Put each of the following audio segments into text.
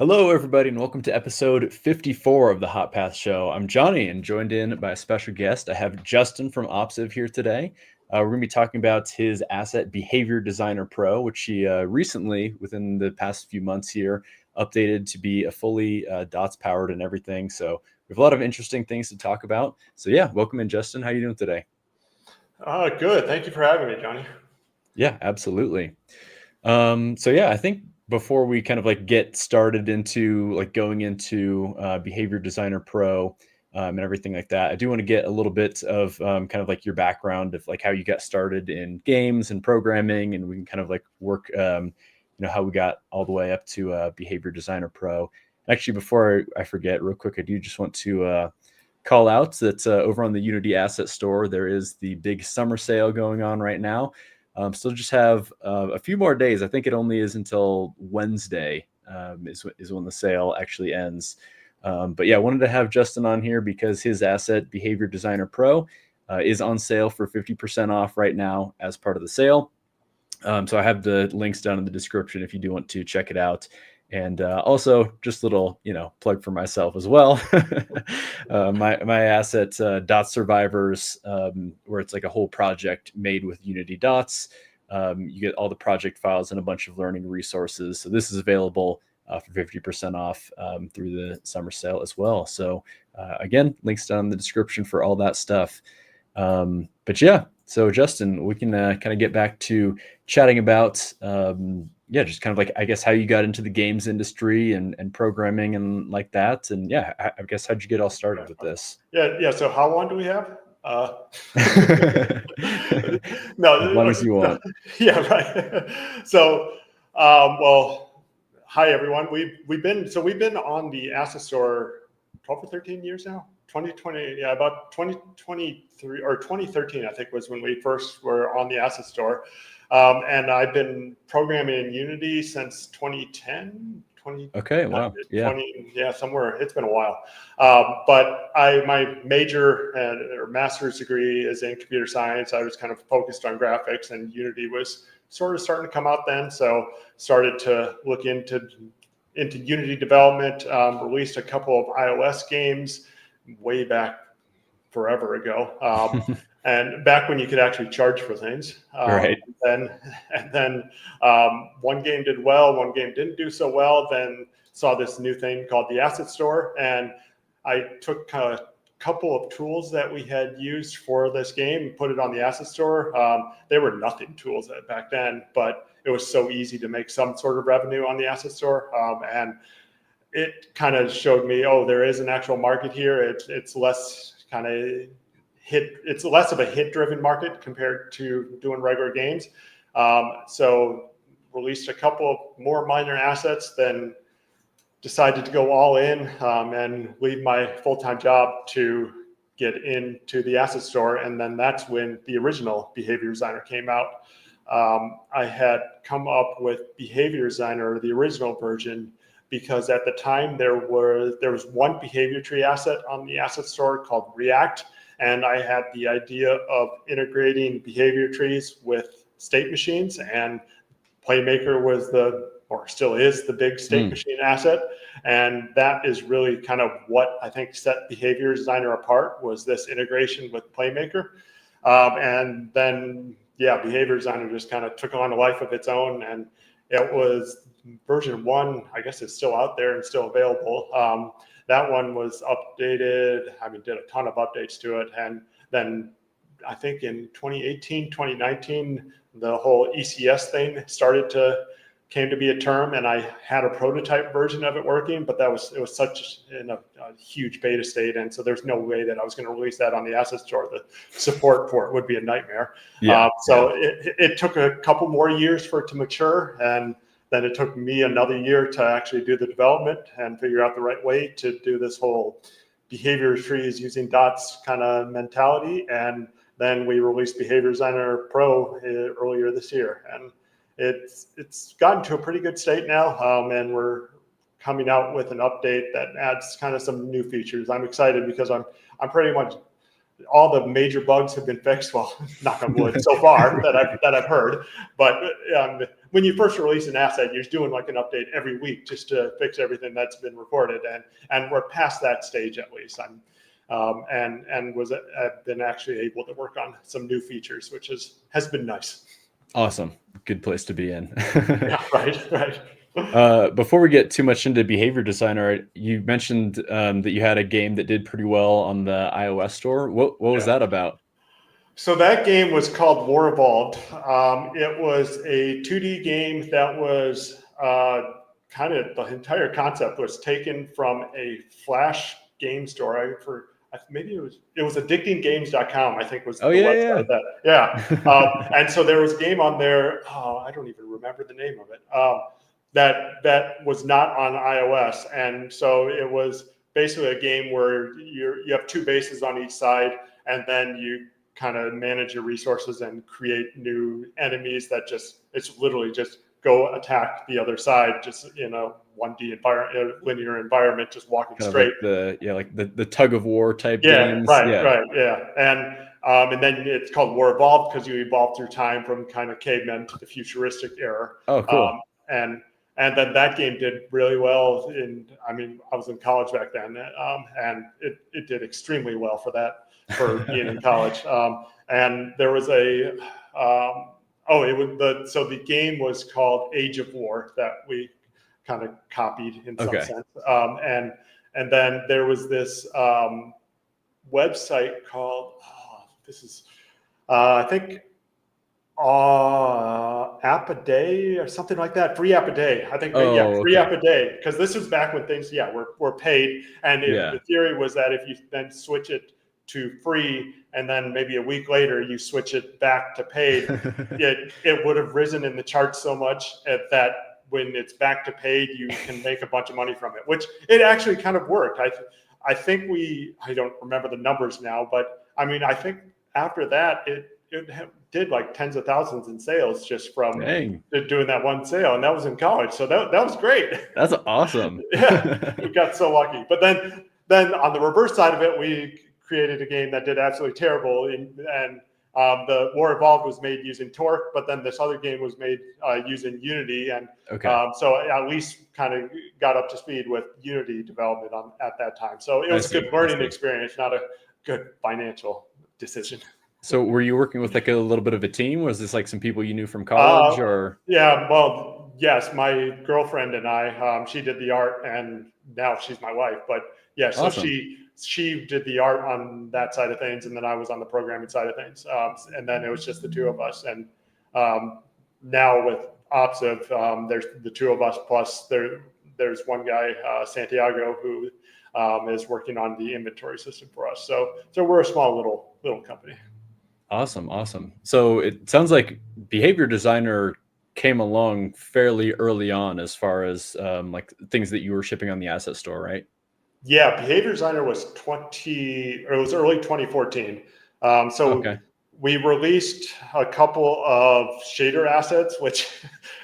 Hello, everybody, and welcome to episode 54 of the Hot Path Show. I'm Johnny, and joined in by a special guest. I have Justin from Opsive here today. We're going to be talking about his asset Behavior Designer Pro, which he recently, within the past few months here, updated to be a fully dots powered and everything. So we have a lot of interesting things to talk about. So yeah, welcome in, Justin. How are you doing today? Good. Thank you for having me, Johnny. Yeah, absolutely. So yeah, I think before we kind of like get started into like going into Behavior Designer Pro and everything like that, I do want to get a little bit of kind of like your background of like how you got started in games and programming, and we can kind of like work, how we got all the way up to Behavior Designer Pro. Actually, before I forget, real quick, I do just want to call out that over on the Unity Asset Store, there is the big summer sale going on right now. Still just have a few more days. I think it only is until Wednesday is when the sale actually ends. But yeah, I wanted to have Justin on here because his asset, Behavior Designer Pro, is on sale for 50% off right now as part of the sale. So I have the links down in the description if you do want to check it out. And also, just a little, plug for myself as well. My asset, Dot Survivors, where it's like a whole project made with Unity Dots. You get all the project files and a bunch of learning resources. So this is available for 50% off through the summer sale as well. So again, links down in the description for all that stuff. But yeah, so Justin, we can kind of get back to chatting about, just kind of like, I guess, how you got into the games industry and programming and like that. And yeah, I guess, how'd you get all started with this? Yeah. So how long do we have? No. As long as you want. Yeah, right. So, well, hi everyone. We've been on the Asset Store 12 or 13 years now. 2020, yeah, about 2023 or 2013, I think was when we first were on the Asset Store. And I've been programming in Unity since 2010. Okay, wow, yeah. Somewhere. It's been a while. But my major or master's degree is in computer science. I was kind of focused on graphics, and Unity was sort of starting to come out then. So started to look into Unity development, released a couple of iOS games way back forever ago. And back when you could actually charge for things. Right. And then one game did well, one game didn't do so well. Then saw this new thing called the Asset Store, and I took a couple of tools that we had used for this game and put it on the Asset Store. They were nothing tools back then, but it was so easy to make some sort of revenue on the Asset Store. And it kind of showed me, there is an actual market here. It's less kind of it's less of a hit-driven market compared to doing regular games. So released a couple of more minor assets, then decided to go all in and leave my full-time job to get into the Asset Store. And then that's when the original Behavior Designer came out. I had come up with Behavior Designer, the original version, because at the time there was one behavior tree asset on the Asset Store called React. And I had the idea of integrating behavior trees with state machines, and Playmaker was still is the big state machine asset. And that is really kind of what I think set Behavior Designer apart, was this integration with Playmaker. And then, Behavior Designer just kind of took on a life of its own. And it was version 1, I guess it's still out there and still available. That one was updated. Did a ton of updates to it. And then I think in 2018, 2019, the whole ECS thing came to be a term, and I had a prototype version of it working, but it was such in a huge beta state. And so there's no way that I was going to release that on the Asset Store. The support for it would be a nightmare. It took a couple more years for it to mature. And then it took me another year to actually do the development and figure out the right way to do this whole behavior trees using dots kind of mentality. And then we released Behavior Designer Pro earlier this year. And it's gotten to a pretty good state now. And we're coming out with an update that adds kind of some new features. I'm excited because I'm pretty much all the major bugs have been fixed. Well, knock on wood, so far that I've heard. But when you first release an asset, you're doing like an update every week just to fix everything that's been recorded, and we're past that stage at least. I've been actually able to work on some new features, which has been nice. Awesome. Good place to be in. Yeah, right. Before we get too much into behavior designer, you mentioned that you had a game that did pretty well on the iOS store. What was that about? So that game was called War Evolved. It was a 2D game that was kind of the entire concept was taken from a Flash game store. Maybe it was addictinggames.com, I think was the website and so there was a game on there. I don't even remember the name of it. That was not on iOS, and so it was basically a game where you have two bases on each side, and then you kind of manage your resources and create new enemies that it's literally just go attack the other side, just in a 1D linear environment, just walking kind straight. Like the tug of war type games. Right. And then it's called War Evolved because you evolve through time from kind of cavemen to the futuristic era. Oh, cool. And then that game did really well. I was in college back then, and it did extremely well for being in college. And there was the game was called Age of War that we kind of copied in some sense. And then there was this website called I think app a day or something like that. Free app a day. I think free app a day, because this was back when things were paid, and the theory was that if you then switch it to free and then maybe a week later you switch it back to paid, it would have risen in the charts so much that when it's back to paid you can make a bunch of money from it, which it actually kind of worked. I think I don't remember the numbers now, but I think after that it did like tens of thousands in sales just from doing that one sale, and that was in college, so that was great. That's awesome. Yeah, we got so lucky. But then on the reverse side of it, we created a game that did absolutely terrible, and the War Evolved was made using Torque, but then this other game was made using Unity, and so at least kind of got up to speed with Unity development at that time. So it was a good learning experience, not a good financial decision. So were you working with like a little bit of a team? Was this like some people you knew from college or? Yeah, well, yes, my girlfriend and I, she did the art, and now she's my wife, but yeah, so awesome. She did the art on that side of things, and then I was on the programming side of things. And then it was just the two of us. And now with Opsive, there's the two of us, plus there's one guy, Santiago, who is working on the inventory system for us. So we're a small little company. Awesome. So it sounds like behavior designer came along fairly early on as far as like things that you were shipping on the asset store, right? Yeah, behavior designer was early 2014. We released a couple of shader assets, which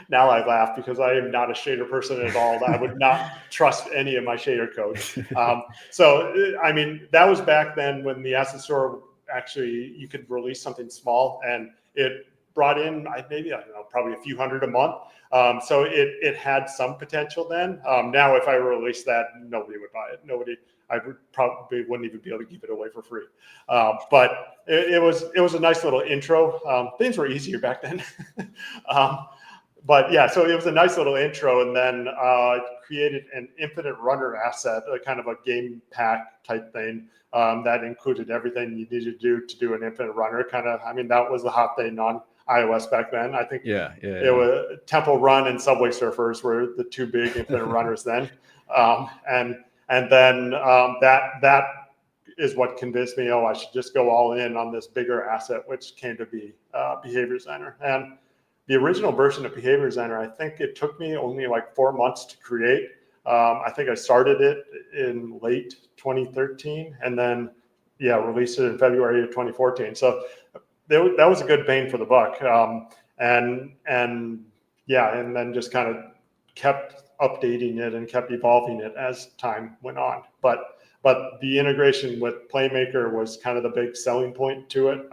now I laugh because I am not a shader person at all. I would not trust any of my shader code. That was back then when the asset store actually you could release something small, and it brought in probably a few hundred a month. So it had some potential then. Now, if I released that, nobody would buy it. I would probably wouldn't even be able to keep it away for free. But it was a nice little intro. Things were easier back then. But yeah, so it was a nice little intro, and then created an infinite runner asset, a kind of a game pack type thing that included everything you needed to do an infinite runner. That was the hot thing on iOS back then. I think it was Temple Run and Subway Surfers were the two big infinite runners then. And then that is what convinced me, I should just go all in on this bigger asset, which came to be Behavior Designer. And the original version of Behavior Designer, I think it took me only like 4 months to create. I think I started it in late 2013 and then released it in February of 2014. So that was a good bang for the buck. And then just kind of kept updating it and kept evolving it as time went on. But but the integration with Playmaker was kind of the big selling point to it.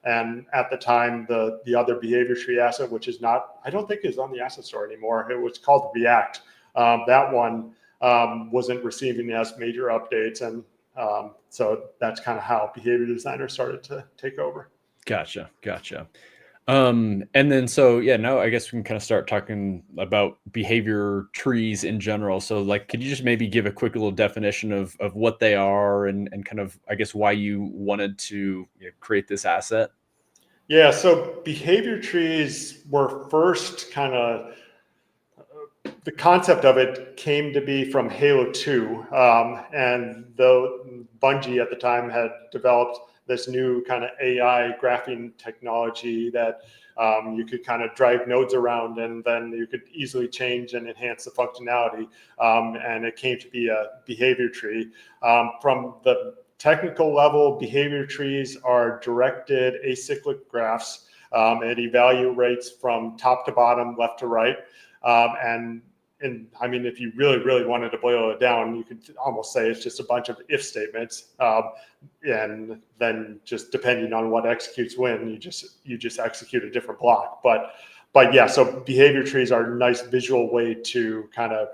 And at the time, the other behavior tree asset, which is not, I don't think is on the asset store anymore. It was called React. That one wasn't receiving as major updates. And so that's kind of how Behavior Designer started to take over. Gotcha. And then so yeah, now I guess we can kind of start talking about behavior trees in general. So like, could you just maybe give a quick little definition of what they are and kind of, I guess, why you wanted to create this asset? Yeah, so behavior trees were first kind of, the concept of it came to be from Halo 2. And though Bungie at the time had developed this new kind of AI graphing technology that you could kind of drive nodes around and then you could easily change and enhance the functionality. And it came to be a behavior tree. From the technical level, behavior trees are directed acyclic graphs. It evaluates from top to bottom, left to right. And I mean, if you really wanted to boil it down, you could almost say it's just a bunch of if statements. And then just depending on what executes when, you just execute a different block. But yeah, so behavior trees are a nice visual way to kind of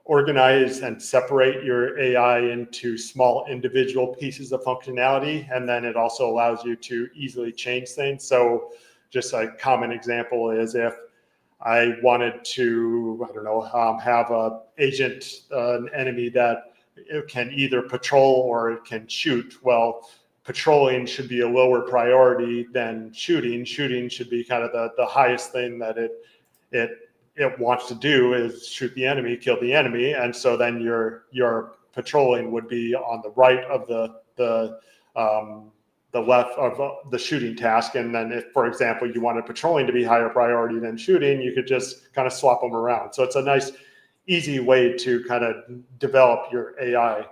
organize and separate your AI into small individual pieces of functionality. And then it also allows you to easily change things. So just a common example is if I wanted to, I don't know, have an agent, an enemy that it can either patrol or it can shoot. Well, patrolling should be a lower priority than shooting. Shooting should be kind of the highest thing that it wants to do is shoot the enemy, kill the enemy. And so then your patrolling would be on the right of the left of the shooting task. And then if, for example, you wanted patrolling to be higher priority than shooting, you could just kind of swap them around. So it's a nice, easy way to kind of develop your AI.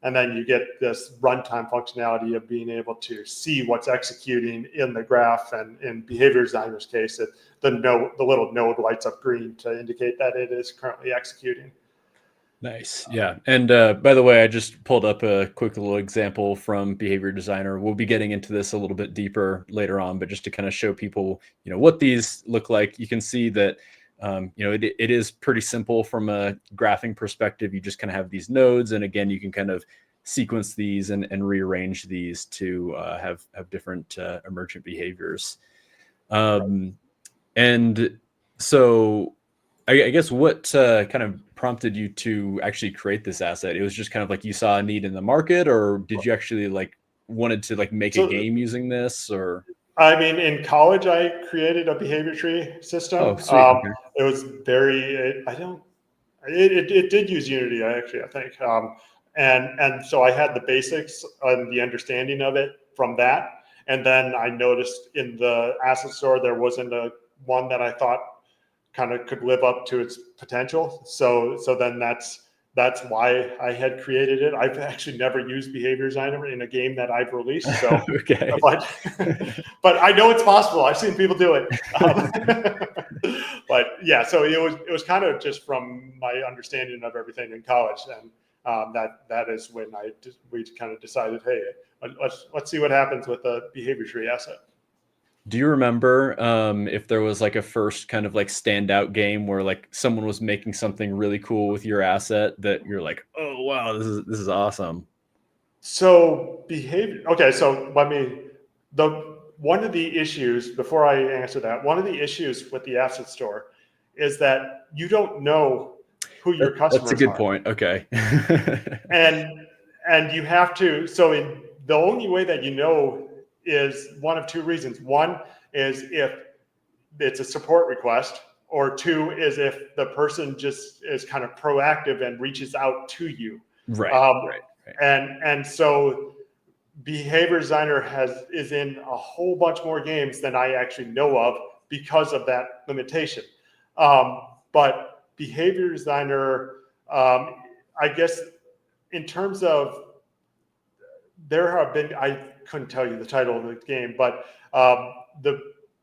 And then you get this runtime functionality of being able to see what's executing in the graph. And in behavior designer's case, the little node lights up green to indicate that it is currently executing. Nice. Yeah. And by the way, I just pulled up a quick little example from Behavior Designer. We'll be getting into this a little bit deeper later on, but just to kind of show people, what these look like, you can see that, it is pretty simple from a graphing perspective. You just kind of have these nodes. And again, you can kind of sequence these and rearrange these to have different emergent behaviors. And so I guess what kind of prompted you to actually create this asset? It was just kind of like you saw a need in the market, or did you actually wanted to make a game using this? Or I mean, in college, I created a behavior tree system. Oh, sweet. Okay. It was it did use Unity, I think. And so I had the basics and the understanding of it from that. And then I noticed in the asset store, there wasn't one that I thought kind of could live up to its potential. So then that's why I had created it. I've actually never used Behavior Designer in a game that I've released. So, okay. but I know it's possible. I've seen people do it. But yeah, so it was kind of just from my understanding of everything in college, and that is when we kind of decided, hey, let's see what happens with the behavior tree asset. Do you remember if there was a first kind of standout game where someone was making something really cool with your asset that you're like, oh wow, this is awesome? So behavior. Okay, so one of the issues, before I answer that, one of the issues with the asset store is that you don't know who your customers are. That's a good point. Okay. and you have to. So the only way that you know is one of two reasons. One is if it's a support request, or two is if the person just is kind of proactive and reaches out to you. Right. And so Behavior Designer is in a whole bunch more games than I actually know of because of that limitation. But Behavior Designer, I guess, in terms of I couldn't tell you the title of the game, but the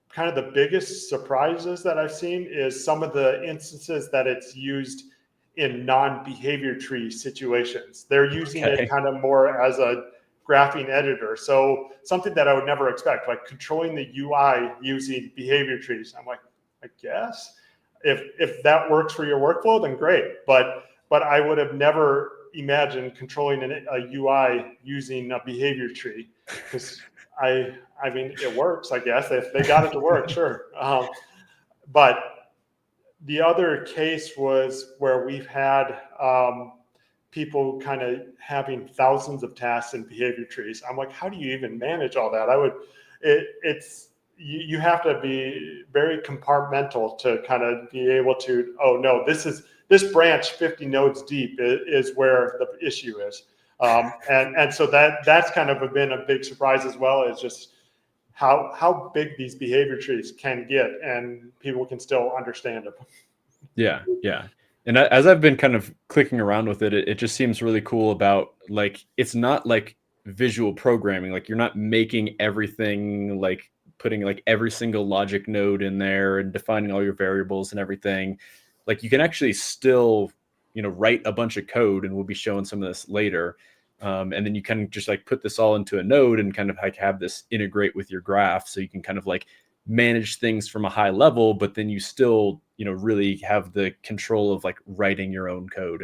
kind of the biggest surprises that I've seen is some of the instances that it's used in non-behavior tree situations. They're using it Okay. kind of more as a graphing editor. So something that I would never expect, like controlling the UI using behavior trees. I'm like, I guess if that works for your workflow, then great. But I would have never imagined controlling a UI using a behavior tree, because I mean, it works, I guess. If they got it to work, sure. But the other case was where we've had people kind of having thousands of tasks in behavior trees. I'm like, how do you even manage all that? It's you have to be very compartmental to kind of be able to, oh no, this branch 50 nodes deep is where the issue is. And so that's kind of been a big surprise as well, is just how big these behavior trees can get, and people can still understand them. Yeah, yeah. And as I've been kind of clicking around with it, it just seems really cool about, like, it's not like visual programming. Like, you're not making everything, like putting like every single logic node in there and defining all your variables and everything. Like, you can actually still, write a bunch of code, and we'll be showing some of this later. And then you kind of just like put this all into a node and kind of like have this integrate with your graph. So you can kind of like manage things from a high level, but then you still, really have the control of like writing your own code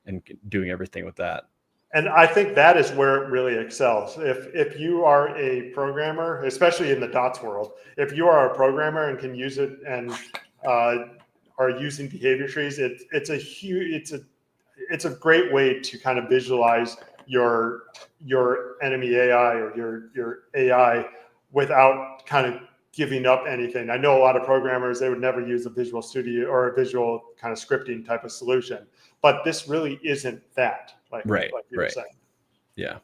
and doing everything with that. And I think that is where it really excels. If you are a programmer, especially in the dots world, if you are a programmer and can use it and are using behavior trees, it's a great way to kind of visualize your enemy AI or your AI without kind of giving up anything. I know a lot of programmers, they would never use a Visual Studio or a visual kind of scripting type of solution, but this really isn't that, like you were saying. Yeah.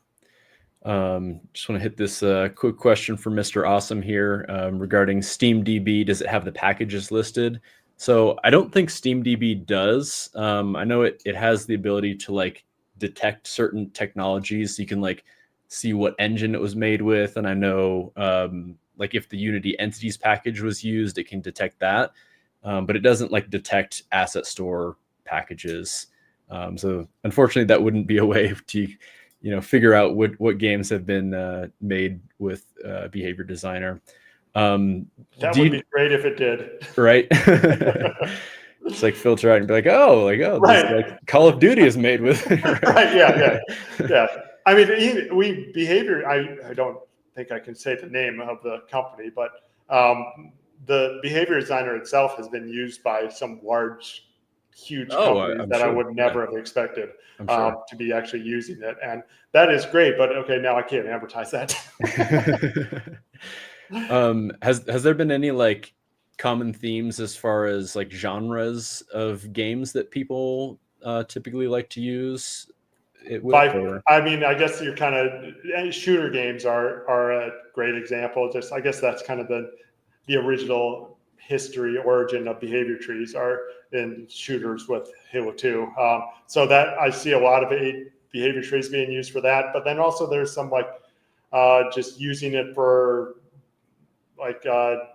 Just want to hit this quick question from Mr. Awesome here regarding SteamDB. Does it have the packages listed? So I don't think SteamDB does. I know it has the ability to like detect certain technologies. So you can like see what engine it was made with. And I know like if the Unity entities package was used, it can detect that. But it doesn't like detect asset store packages. So unfortunately, that wouldn't be a way to figure out what games have been made with Behavior Designer. That would be great if it did. Right? It's like filter out and be like, right. This like Call of Duty is made with. Right. Yeah. I mean, behavior. I don't think I can say the name of the company, but the Behavior Designer itself has been used by some huge companies that I would never have expected to be actually using it, and that is great. But okay, now I can't advertise that. Has there been any like common themes as far as like genres of games that people typically like to use it with? I mean, I guess you're kind of shooter games are a great example. Just I guess that's kind of the original origin of behavior trees are in shooters with Halo 2. So that I see a lot of behavior trees being used for that. But then also there's some like just using it for like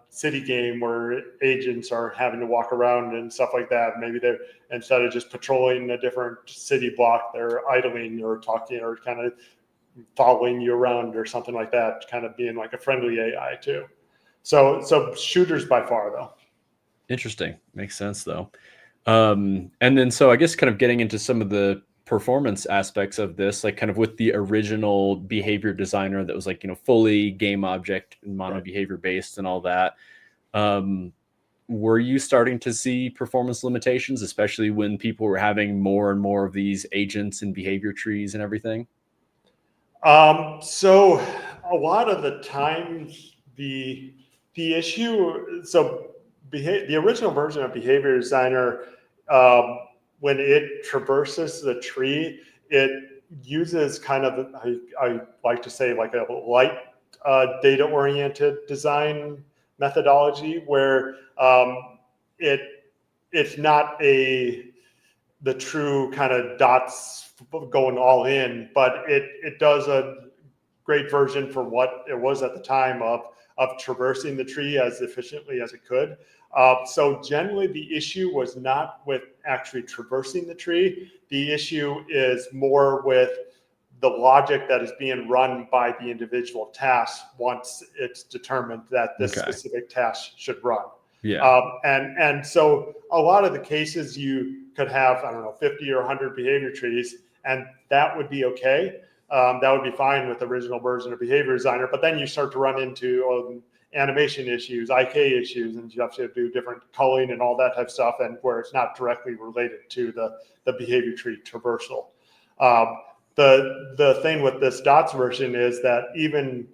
city game where agents are having to walk around and stuff like that. Maybe they're, instead of just patrolling a different city block, they're idling or talking or kind of following you around or something like that, kind of being like a friendly AI too. So shooters by far though. Interesting. Makes sense though. And then so I guess kind of getting into some of the performance aspects of this, like kind of with the original Behavior Designer that was like, fully game object and mono behavior based and all that. Were you starting to see performance limitations, especially when people were having more and more of these agents and behavior trees and everything? So a lot of the times the issue, so the original version of Behavior Designer, when it traverses the tree, it uses kind of, I like to say, like a light data-oriented design methodology where it's not the true kind of dots going all in, but it does a great version for what it was at the time of traversing the tree as efficiently as it could. So generally the issue was not with actually traversing the tree. The issue is more with the logic that is being run by the individual tasks once it's determined that this specific task should run. Yeah. And so a lot of the cases you could have, I don't know, 50 or 100 behavior trees, and that would be okay. That would be fine with the original version of Behavior Designer. But then you start to run into animation issues, IK issues, and you have to do different culling and all that type of stuff, and where it's not directly related to the behavior tree traversal. The thing with this dots version is that even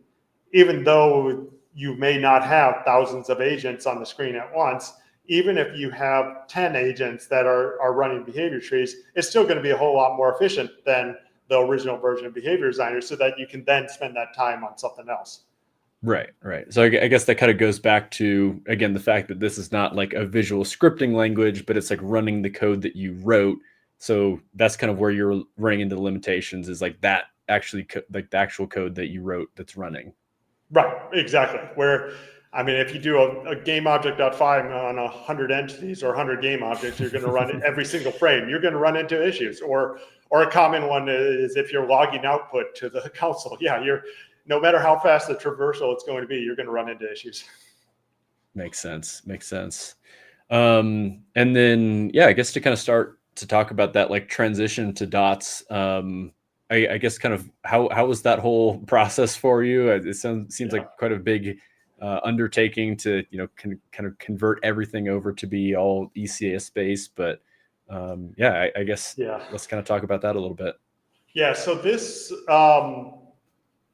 though you may not have thousands of agents on the screen at once, even if you have 10 agents that are running behavior trees, it's still going to be a whole lot more efficient than the original version of Behavior Designer, so that you can then spend that time on something else. Right. So I guess that kind of goes back to, again, the fact that this is not like a visual scripting language, but it's like running the code that you wrote. So that's kind of where you're running into the limitations, is like that actually like the actual code that you wrote that's running. Right, exactly. Where, I mean, if you do a game object.5 on 100 entities or 100 game objects, you're going to run every single frame. You're going to run into issues. Or a common one is if you're logging output to the console. Yeah, no matter how fast the traversal it's going to be, you're going to run into issues. Makes sense. And then, yeah, I guess to kind of start to talk about that like transition to dots, I guess kind of how was that whole process for you? It seems like quite a big undertaking to, kind of convert everything over to be all ECS based. But I guess let's kind of talk about that a little bit. Yeah. So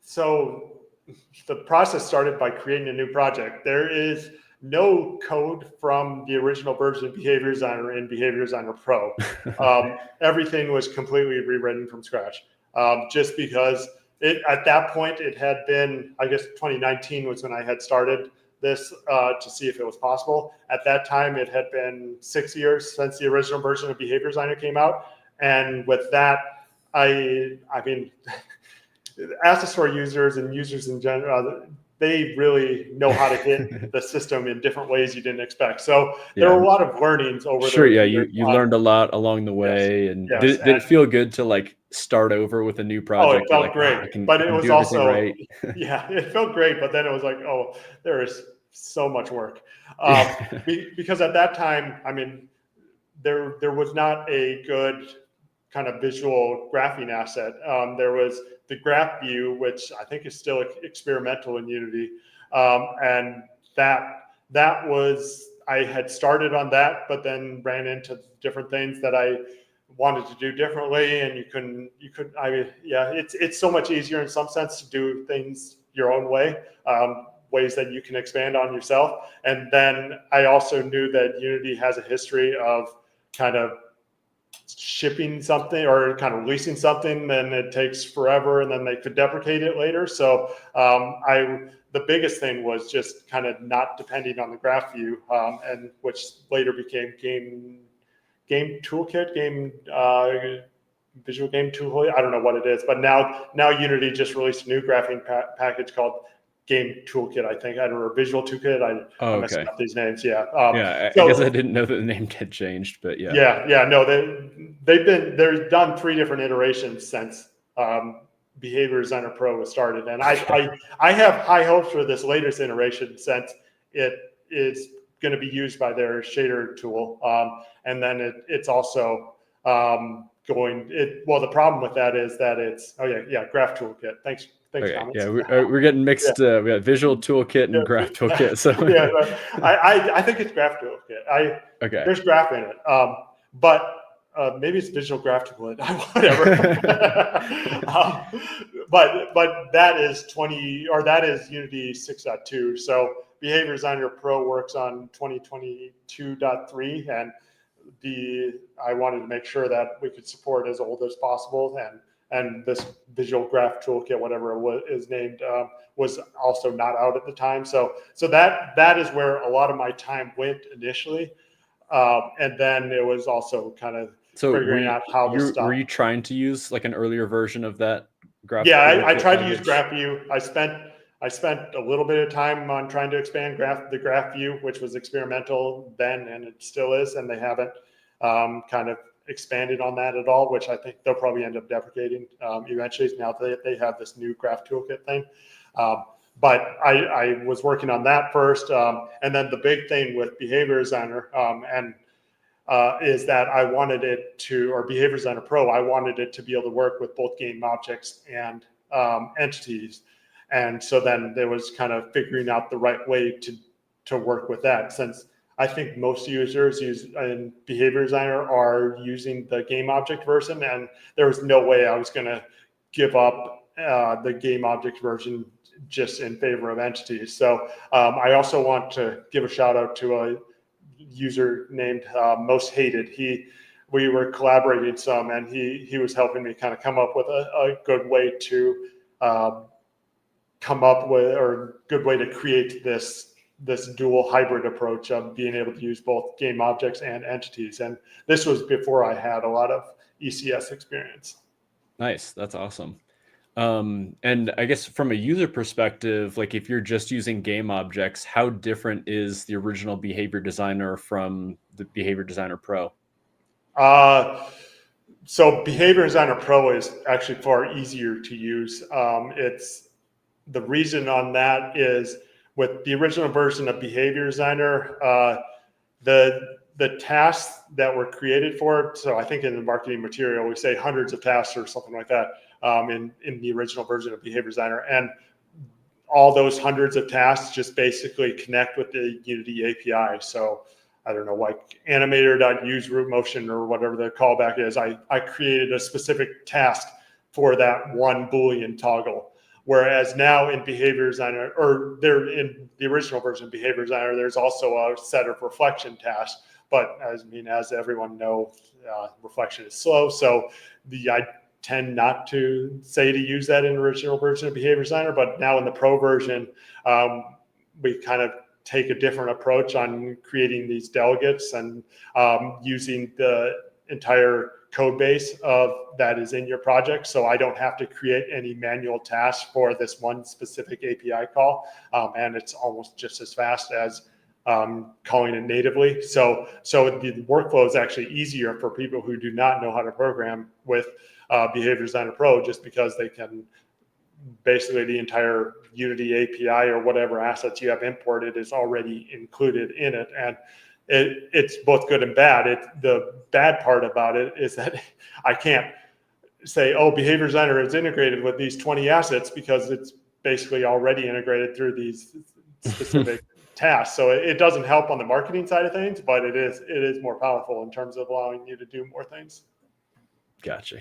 so the process started by creating a new project. There is no code from the original version of Behavior Designer in Behavior Designer Pro. Everything was completely rewritten from scratch, just because at that point it had been, I guess 2019 was when I had started this to see if it was possible. At that time, it had been 6 years since the original version of Behavior Designer came out. And with that, I mean, Asset Store users and users in general, they really know how to hit the system in different ways you didn't expect. So there were a lot of learnings over those years. You learned a lot along the way. Yes, and yes. Did it feel good to like start over with a new project? Oh, it felt great. But it was also, right. Yeah, it felt great. But then it was like, oh, there is so much work. Because at that time, I mean, there was not a good kind of visual graphing asset. There was the graph view, which I think is still experimental in Unity. And that was, I had started on that, but then ran into different things that I wanted to do differently. And it's so much easier in some sense to do things your own way, ways that you can expand on yourself. And then I also knew that Unity has a history of kind of shipping something or kind of releasing something, then it takes forever, and then they could deprecate it later. So the biggest thing was just kind of not depending on the graph view, and which later became game toolkit, visual game toolkit. I don't know what it is, but now Unity just released a new graphing package called Game Toolkit, I think, or Visual Toolkit. I messed up these names. Yeah. I guess I didn't know that the name had changed, but yeah. No, they've done 3 different iterations since Behavior Designer Pro was started, and I have high hopes for this latest iteration, since it is going to be used by their shader tool, and then it's also going. Well, the problem with that is that it's Graph Toolkit. Thanks. Okay. Yeah, we're getting mixed. We got Visual Toolkit and Graph Toolkit. So I think it's Graph Toolkit. There's graph in it, but maybe it's Visual Graph Toolkit. Whatever. But that is Unity 6.2. So Behavior Designer Pro works on 2022.3, and I wanted to make sure that we could support as old as possible, and this Visual Graph Toolkit, whatever it is named, was also not out at the time. So that is where a lot of my time went initially, and then it was also kind of figuring out how to stop. Were you trying to use like an earlier version of that graph? Yeah, I tried to use GraphView. I spent a little bit of time on trying to expand the graph view, which was experimental then, and it still is, and they haven't kind of expanded on that at all, which I think they'll probably end up deprecating eventually now that they have this new graph toolkit thing. But I was working on that first. And then the big thing with Behavior Designer is that I wanted it to, or Behavior Designer Pro, I wanted it to be able to work with both game objects and entities. And so then there was kind of figuring out the right way to work with that, since I think most users in Behavior Designer are using the game object version, and there was no way I was going to give up the game object version just in favor of entities. So I also want to give a shout out to a user named Most Hated. We were collaborating some, and he was helping me kind of come up with a good way to create this dual hybrid approach of being able to use both game objects and entities. And this was before I had a lot of ECS experience. Nice. That's awesome. And I guess from a user perspective, like if you're just using game objects, how different is the original Behavior Designer from the Behavior Designer Pro? So Behavior Designer Pro is actually far easier to use. The reason on that is with the original version of Behavior Designer, the tasks that were created for it. So I think in the marketing material, we say hundreds of tasks or something like that in the original version of Behavior Designer. And all those hundreds of tasks just basically connect with the Unity API. So I don't know, like animator.useRootMotion or whatever the callback is. I created a specific task for that one Boolean toggle. Whereas now in Behavior Designer, or there in the original version of Behavior Designer, there's also a set of reflection tasks. But as everyone knows, reflection is slow. So I tend not to say to use that in the original version of Behavior Designer. But now in the Pro version, we kind of take a different approach on creating these delegates and using the entire code base of that is in your project. So I don't have to create any manual tasks for this one specific API call. And it's almost just as fast as calling it natively. So the workflow is actually easier for people who do not know how to program with Behavior Designer Pro, just because they can basically the entire Unity API or whatever assets you have imported is already included in it. And it's both good and bad. The bad part about it is that I can't say, oh, Behavior Designer is integrated with these 20 assets, because it's basically already integrated through these specific tasks. So it doesn't help on the marketing side of things, but it is more powerful in terms of allowing you to do more things. Gotcha.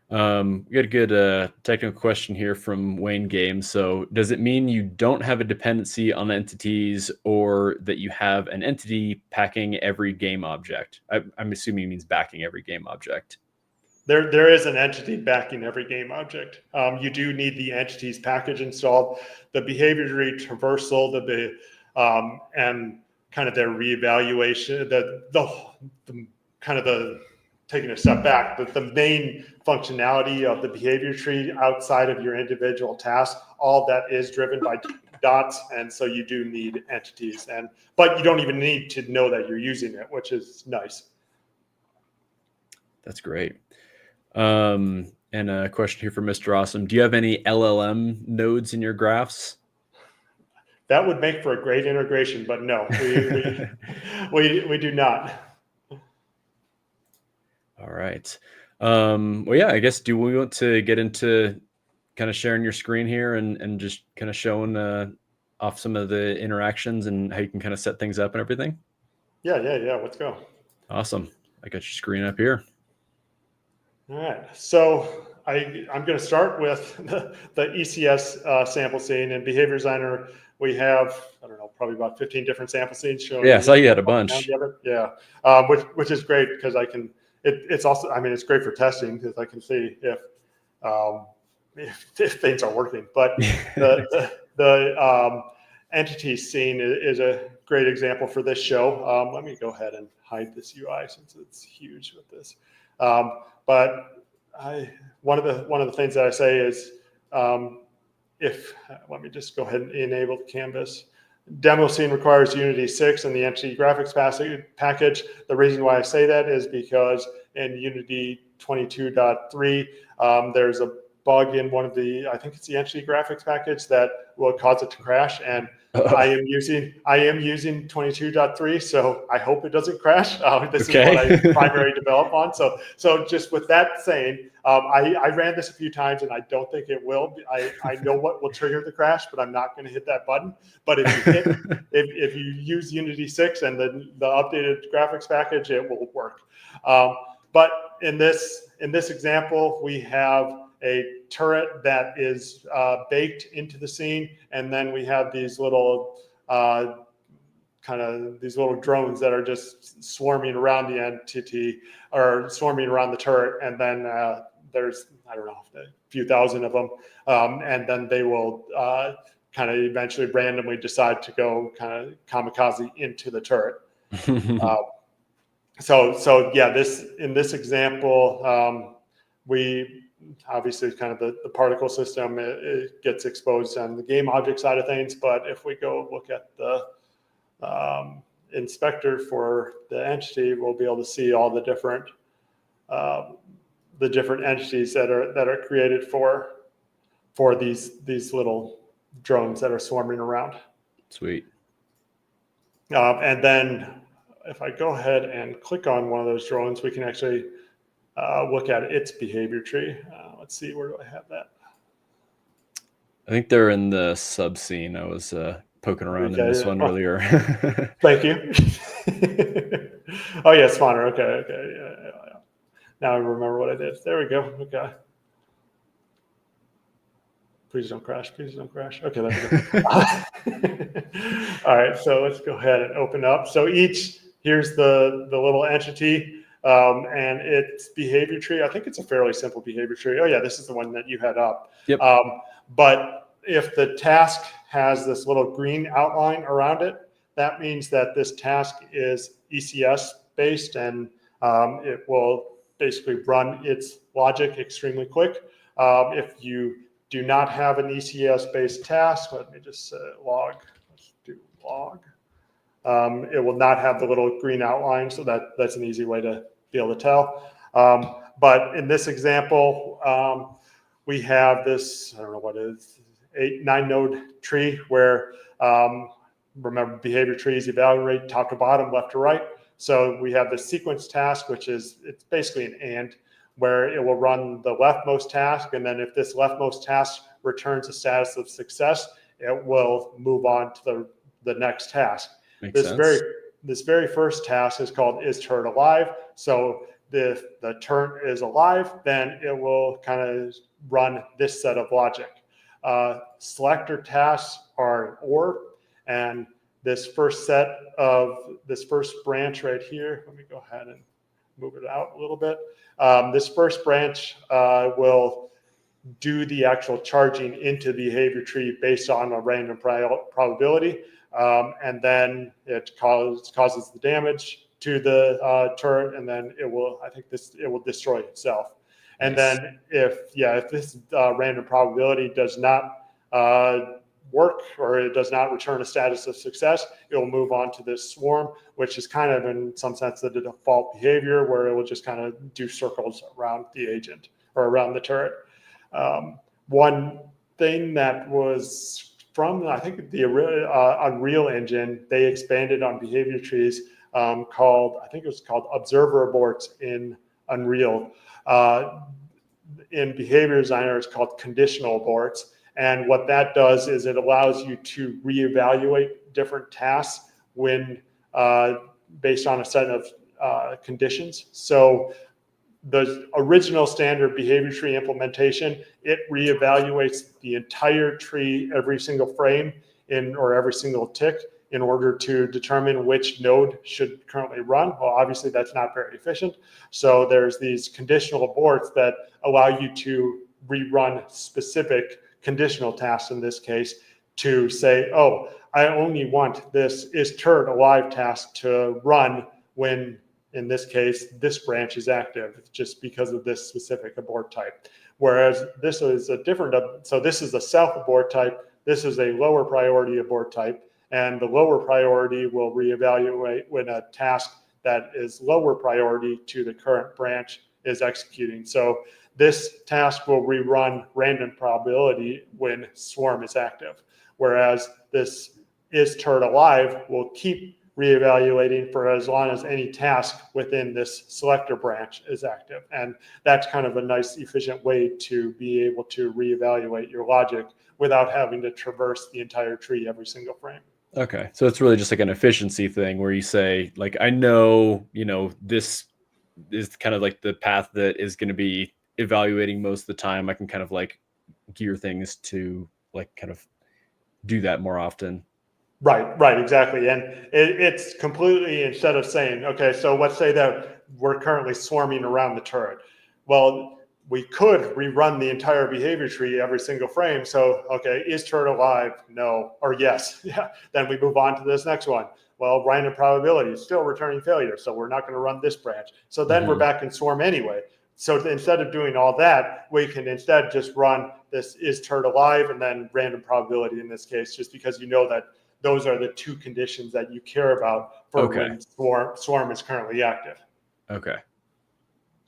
We got a good technical question here from Wayne Games. So does it mean you don't have a dependency on entities, or that you have an entity packing every game object? I'm assuming it means backing every game object. There is an entity backing every game object. You do need the entities package installed, the behavior traversal, and kind of their reevaluation, taking a step back, the main functionality of the behavior tree outside of your individual tasks, all that is driven by dots. And so you do need entities, but you don't even need to know that you're using it, which is nice. That's great. And a question here from Mr. Awesome. Do you have any LLM nodes in your graphs? That would make for a great integration, but no, we do not. All right. Well, yeah, I guess, do we want to get into kind of sharing your screen here and just kind of showing off some of the interactions and how you can kind of set things up and everything? Yeah. Let's go. Awesome. I got your screen up here. All right. So I'm going to start with the ECS sample scene. In Behavior Designer, we have, I don't know, probably about 15 different sample scenes showing. Yeah, I saw you had a bunch. Yeah, which is great, because I can. It's also, it's great for testing, because I can see if things are working. But the entity scene is a great example for this show. Let me go ahead and hide this UI since it's huge with this. But one of the things that I say is let me just go ahead and enable the canvas. Demo scene requires Unity 6 and the entity graphics package. The reason why I say that is because in Unity 22.3, there's a bug in one of the, I think it's the entity graphics package that will cause it to crash. And I am using 22.3, so I hope it doesn't crash. This is what I primarily develop on. So just with that saying, I ran this a few times and I don't think it will. I know what will trigger the crash, but I'm not going to hit that button. But if you use Unity 6 and the updated graphics package, it will work. But in this example, we have a turret that is baked into the scene, and then we have these little these little drones that are just swarming around the entity or swarming around the turret, and then there's, I don't know, a few thousand of them, and then they will kind of eventually randomly decide to go kind of kamikaze into the turret. So yeah, in this example, we obviously kind of the particle system, it gets exposed on the game object side of things. But if we go look at the inspector for the entity, we'll be able to see all the different entities that are created for these little drones that are swarming around. Sweet. And then if I go ahead and click on one of those drones, we can actually look at its behavior tree. Let's see, where do I have that? I think they're in the sub scene. I was poking around in this one earlier. Thank you. Oh yeah, spawner. Okay. Yeah. Now I remember what I did. There we go. Okay. Please don't crash. Please don't crash. Okay, there we go. All right, so let's go ahead and open up. So here's the little entity and its behavior tree. I think it's a fairly simple behavior tree. Oh yeah, this is the one that you had up. Yep. But if the task has this little green outline around it, that means that this task is ECS based, and it will basically run its logic extremely quick. If you do not have an ECS based task, let me just log. Let's do log. It will not have the little green outline, so that's an easy way to be able to tell. But in this example, we have this, I don't know what it is, 9 node tree where, remember, behavior trees evaluate top to bottom, left to right. So we have the sequence task, which is, it's basically an AND, where it will run the leftmost task, and then if this leftmost task returns a status of success, it will move on to the next task. This very first task is called is turret alive. So if the turret is alive, then it will kind of run this set of logic. Selector tasks are an OR, and this first branch right here, let me go ahead and move it out a little bit. This first branch will do the actual charging into the behavior tree based on a random probability. And then it causes the damage to the turret, and then it will destroy itself. And then if this random probability does not work, or it does not return a status of success, it will move on to this swarm, which is kind of in some sense the default behavior, where it will just kind of do circles around the agent or around the turret. One thing that was from, I think, the Unreal Engine, they expanded on behavior trees called observer aborts in Unreal. In Behavior Designer, it's called conditional aborts. And what that does is it allows you to reevaluate different tasks when based on a set of conditions. So the original standard behavior tree implementation, it reevaluates the entire tree every single frame or every single tick in order to determine which node should currently run. Well, obviously that's not very efficient. So there's these conditional aborts that allow you to rerun specific conditional tasks in this case to say, oh, I only want this is turret alive task to run when in this case, this branch is active just because of this specific abort type. Whereas this is a different, so this is a self abort type. This is a lower priority abort type. And the lower priority will reevaluate when a task that is lower priority to the current branch is executing. So this task will rerun random probability when swarm is active. Whereas this is turret alive will keep reevaluating for as long as any task within this selector branch is active. And that's kind of a nice, efficient way to be able to reevaluate your logic without having to traverse the entire tree every single frame. Okay. So it's really just like an efficiency thing where you say, like, I know, this is kind of like the path that is going to be evaluating most of the time. I can kind of like gear things to like kind of do that more often. Right, exactly. And it's completely, instead of saying, okay, so let's say that we're currently swarming around the turret. Well, we could rerun the entire behavior tree every single frame. So, okay, is turret alive? No, or yes. Yeah. Then we move on to this next one. Well, random probability is still returning failure. So we're not going to run this branch. So then we're back in swarm anyway. So instead of doing all that, we can instead just run this is turret alive and then random probability in this case, just because you know that those are the two conditions that you care about for when swarm is currently active. Okay.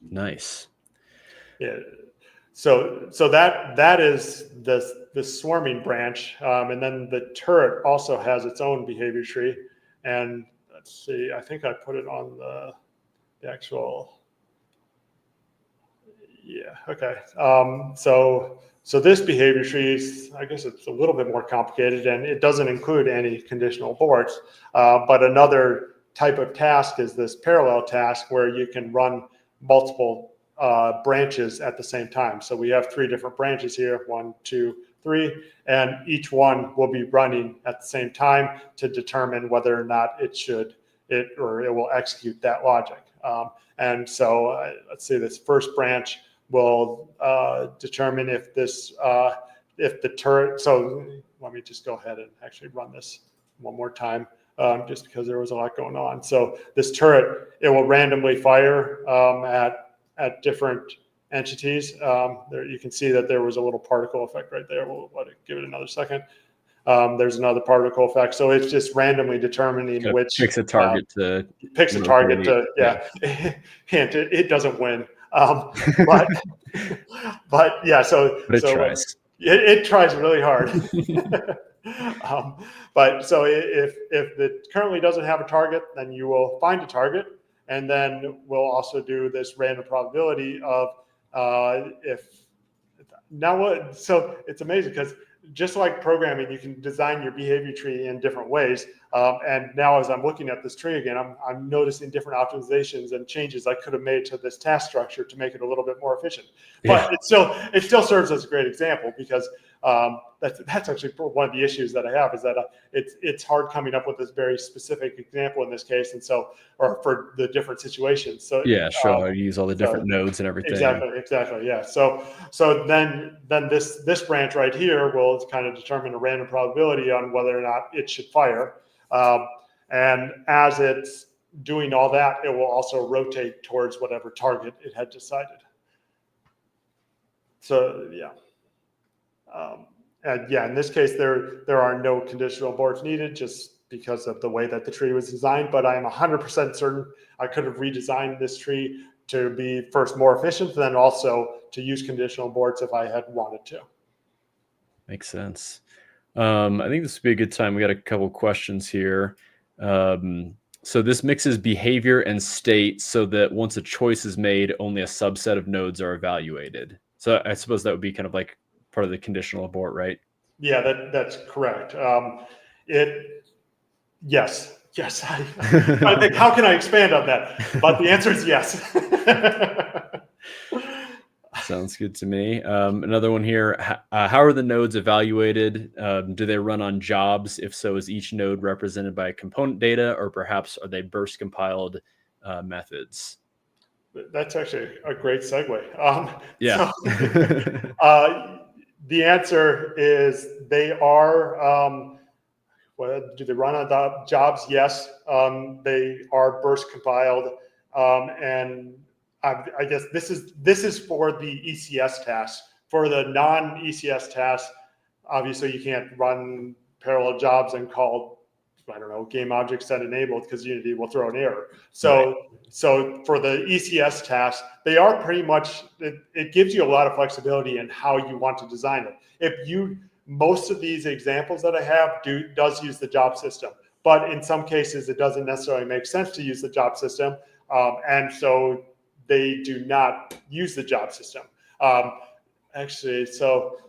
Nice. Yeah. So that is the swarming branch, and then the turret also has its own behavior tree. And let's see, I think I put it on the actual. Yeah. Okay. So this behavior tree is, I guess it's a little bit more complicated, and it doesn't include any conditional aborts. But another type of task is this parallel task where you can run multiple branches at the same time. So we have 3 different branches here, 1, 2, 3, and each one will be running at the same time to determine whether or not it will execute that logic. And so let's see, this first branch will determine if the turret, so let me just go ahead and actually run this one more time, just because there was a lot going on. So this turret, it will randomly fire at different entities. There you can see that there was a little particle effect right there. We'll give it another second. There's another particle effect. So it's just randomly determining which picks a target to hint, it doesn't win. But yeah, but it tries. It tries really hard. But so if it currently doesn't have a target, then you will find a target, and then we'll also do this random probability of so it's amazing because just like programming, you can design your behavior tree in different ways. And now as I'm looking at this tree again, I'm noticing different optimizations and changes I could have made to this task structure to make it a little bit more efficient. But it still serves as a great example because that's actually one of the issues that I have is that it's hard coming up with this very specific example in this case, and so or for the different situations. So I use all the different nodes and everything. Exactly. Yeah. So then this branch right here will kind of determine a random probability on whether or not it should fire, and as it's doing all that, it will also rotate towards whatever target it had decided. So yeah. And yeah, in this case, there are no conditional aborts needed just because of the way that the tree was designed, but I am 100% certain I could have redesigned this tree to be first more efficient, then also to use conditional aborts if I had wanted to. Makes sense. I think this would be a good time. We got a couple questions here. So this mixes behavior and state so that once a choice is made, only a subset of nodes are evaluated. So I suppose that would be kind of like part of the conditional abort, right? Yeah, that's correct. Yes. I think, how can I expand on that? But the answer is yes. Sounds good to me. Another one here. How are the nodes evaluated? Do they run on jobs? If so, is each node represented by component data, or perhaps are they burst compiled methods? That's actually a great segue. Yeah. The answer is they are. Do they run on jobs? Yes. They are burst compiled. And I guess this is for the ECS tasks. For the non-ECS tasks, obviously you can't run parallel jobs and call, I don't know, game object set enabled, because Unity will throw an error. So, so for the ECS tasks, they are pretty much, it gives you a lot of flexibility in how you want to design it. Most of these examples that I have does use the job system, but in some cases it doesn't necessarily make sense to use the job system. And so they do not use the job system. Actually, so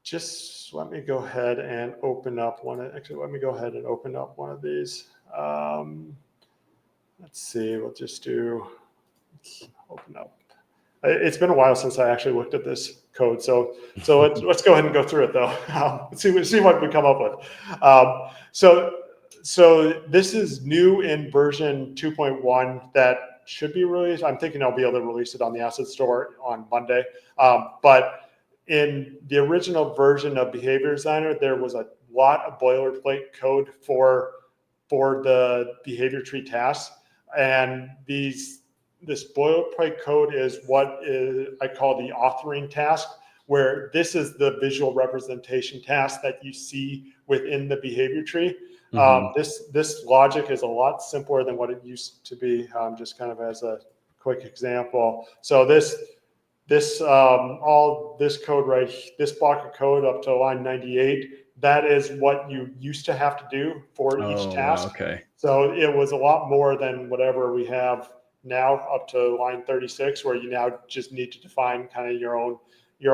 just let me go ahead and open up let me go ahead and open up one of these. Let's see, let's open up. It's been a while since I actually looked at this code, so let's go ahead and go through it though. See what we come up with. So this is new in version 2.1 that should be released. I'm thinking I'll be able to release it on the Asset Store on Monday. But in the original version of Behavior Designer, there was a lot of boilerplate code for the behavior tree tasks, and this boilerplate code is what I call the authoring task, where this is the visual representation task that you see within the behavior tree. This logic is a lot simpler than what it used to be. Just kind of as a quick example. So all this code this block of code up to line 98, that is what you used to have to do for each task. Wow, okay. So it was a lot more than whatever we have now up to line 36, where you now just need to define kind of your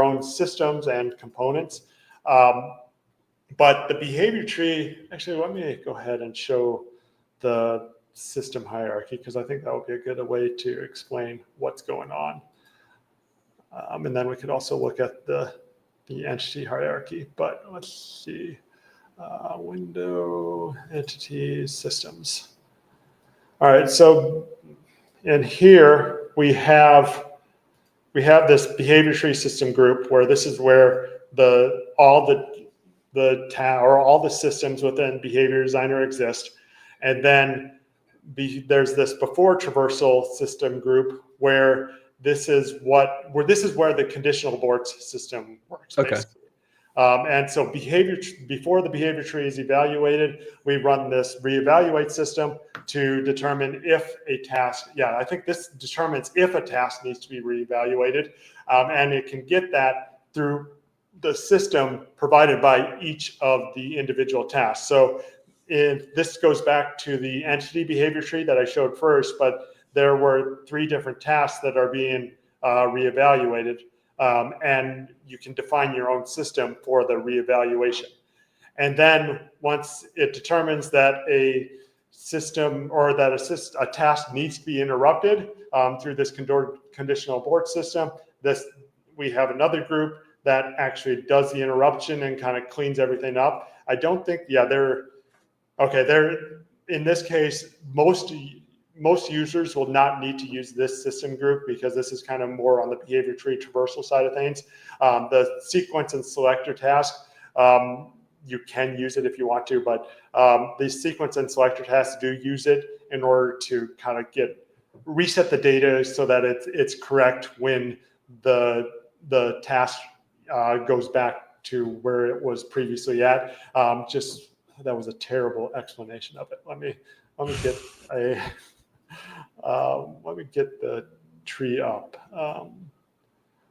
own systems and components. But the behavior tree, actually, let me go ahead and show the system hierarchy, because I think that would be a good way to explain what's going on. And then we could also look at the entity hierarchy, but let's see, window, entities, systems. All right, so in here we have this behavior tree system group, where this is where all the systems within Behavior Designer exist. And then there's this before traversal system group, where this is where the conditional aborts system works, basically. And so before the behavior tree is evaluated, we run this reevaluate system to determine if a task, I think this determines if a task needs to be reevaluated. And it can get that through the system provided by each of the individual tasks. So this goes back to the entity behavior tree that I showed first, but there were 3 different tasks that are being reevaluated, and you can define your own system for the reevaluation. And then once it determines that a system or that a task needs to be interrupted through this conditional abort system, we have another group that actually does the interruption and kind of cleans everything up. I don't think, in this case, most users will not need to use this system group, because this is kind of more on the behavior tree traversal side of things. The sequence and selector task, you can use it if you want to, but the sequence and selector tasks do use it in order to kind of reset the data so that it's correct when the task goes back to where it was previously at. That was a terrible explanation of it. Let me get the tree up.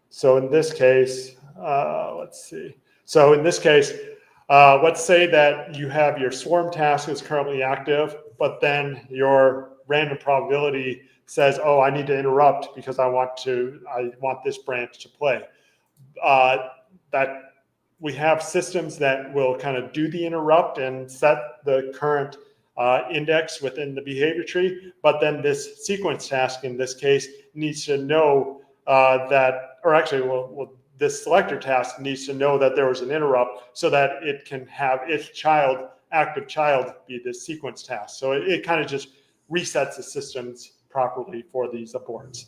So in this case, let's see. So in this case, let's say that you have your swarm task is currently active, but then your random probability says, oh, I need to interrupt because I want this branch to play. That we have systems that will kind of do the interrupt and set the current index within the behavior tree, but then this sequence task in this case needs to know this selector task needs to know that there was an interrupt so that it can have its active child be the sequence task. So it kind of just resets the systems properly for these aborts.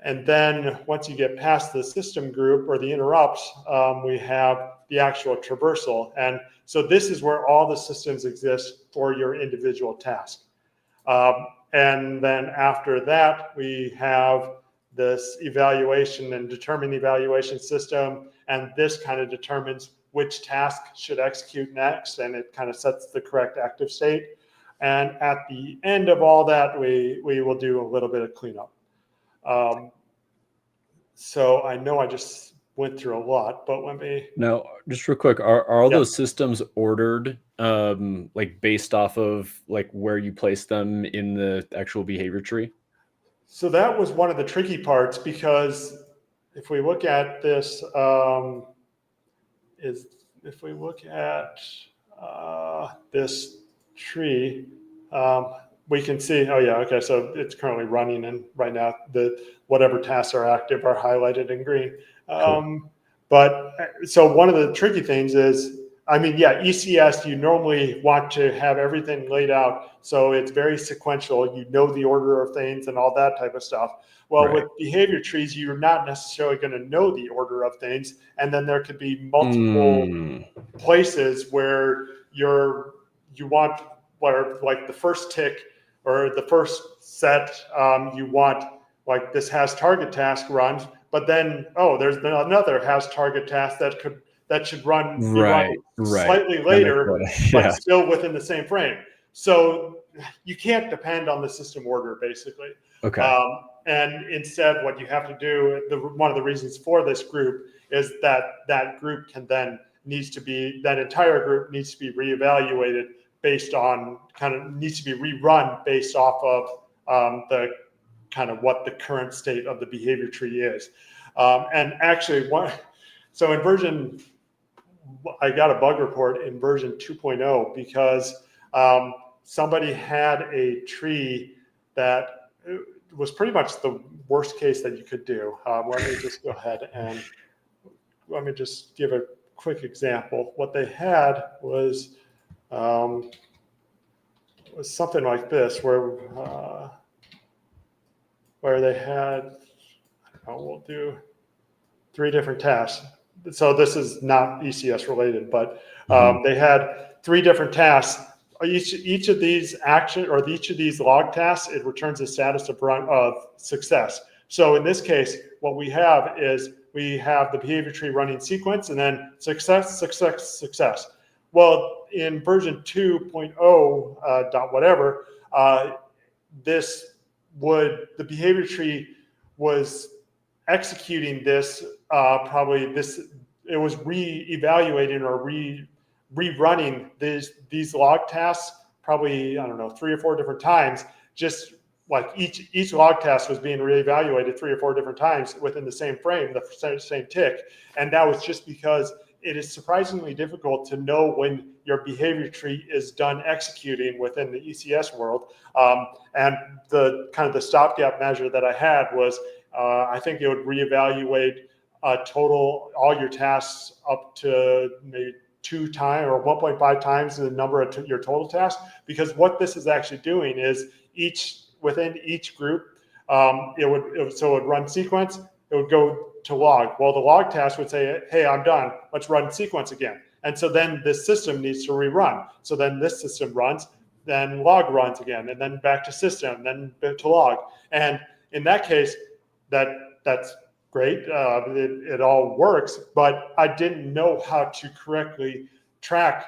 And then once you get past the system group or the interrupts, we have the actual traversal. And so this is where all the systems exist for your individual task. And then after that, we have this evaluation and determine the evaluation system. And this kind of determines which task should execute next. And it kind of sets the correct active state. And at the end of all that, we will do a little bit of cleanup. So I know I just went through a lot, but let me. Now, just real quick, are all Yeah. those systems ordered like based off of like where you place them in the actual behavior tree? So that was one of the tricky parts, because if we look at this, if we look at this tree, we can see, oh yeah, okay, so it's currently running, and right now whatever tasks are active are highlighted in green. Cool. But so one of the tricky things is, I mean, yeah, ECS, you normally want to have everything laid out so it's very sequential. You know the order of things and all that type of stuff. Well, Right. with behavior trees, you're not necessarily going to know the order of things, and then there could be multiple places where you want, where like the first tick or the first set, you want like this has target task runs, but then there's another has target task that should be run Right. slightly That makes a later, lot of, but yeah. still within the same frame. So you can't depend on the system order, basically. Okay. And instead, what you have to do, one of the reasons for this group is that group that entire group needs to be reevaluated based on needs to be rerun based off of the kind of what the current state of the behavior tree is. And actually, so in version, I got a bug report in version 2.0 because somebody had a tree that was pretty much the worst case that you could do. Let me just go ahead and let me just give a quick example. What they had was something like this, where they had, we'll do 3 different tasks. So this is not ECS related, but they had 3 different tasks. Each of these each of these log tasks, it returns a status of success. So in this case, what we have is we have the behavior tree running sequence and then success, success, success. Well, in version 2.0 dot whatever, the behavior tree was executing this it was re-evaluating or rerunning these log tasks probably, I don't know, 3 or 4 different times. Just like each log task was being reevaluated 3 or 4 different times within the same frame, the same tick. And that was just because it is surprisingly difficult to know when your behavior tree is done executing within the ECS world. And the stopgap measure that I had was, I think it would reevaluate all your tasks up to maybe 2 times or 1.5 times the number of your total tasks. Because what this is actually doing is within each group, it would run sequence, it would go to log. Well, the log task would say, hey, I'm done. Let's run sequence again. And so then this system needs to rerun. So then this system runs, then log runs again, and then back to system, then to log. And in that case, that's great. It all works, but I didn't know how to correctly track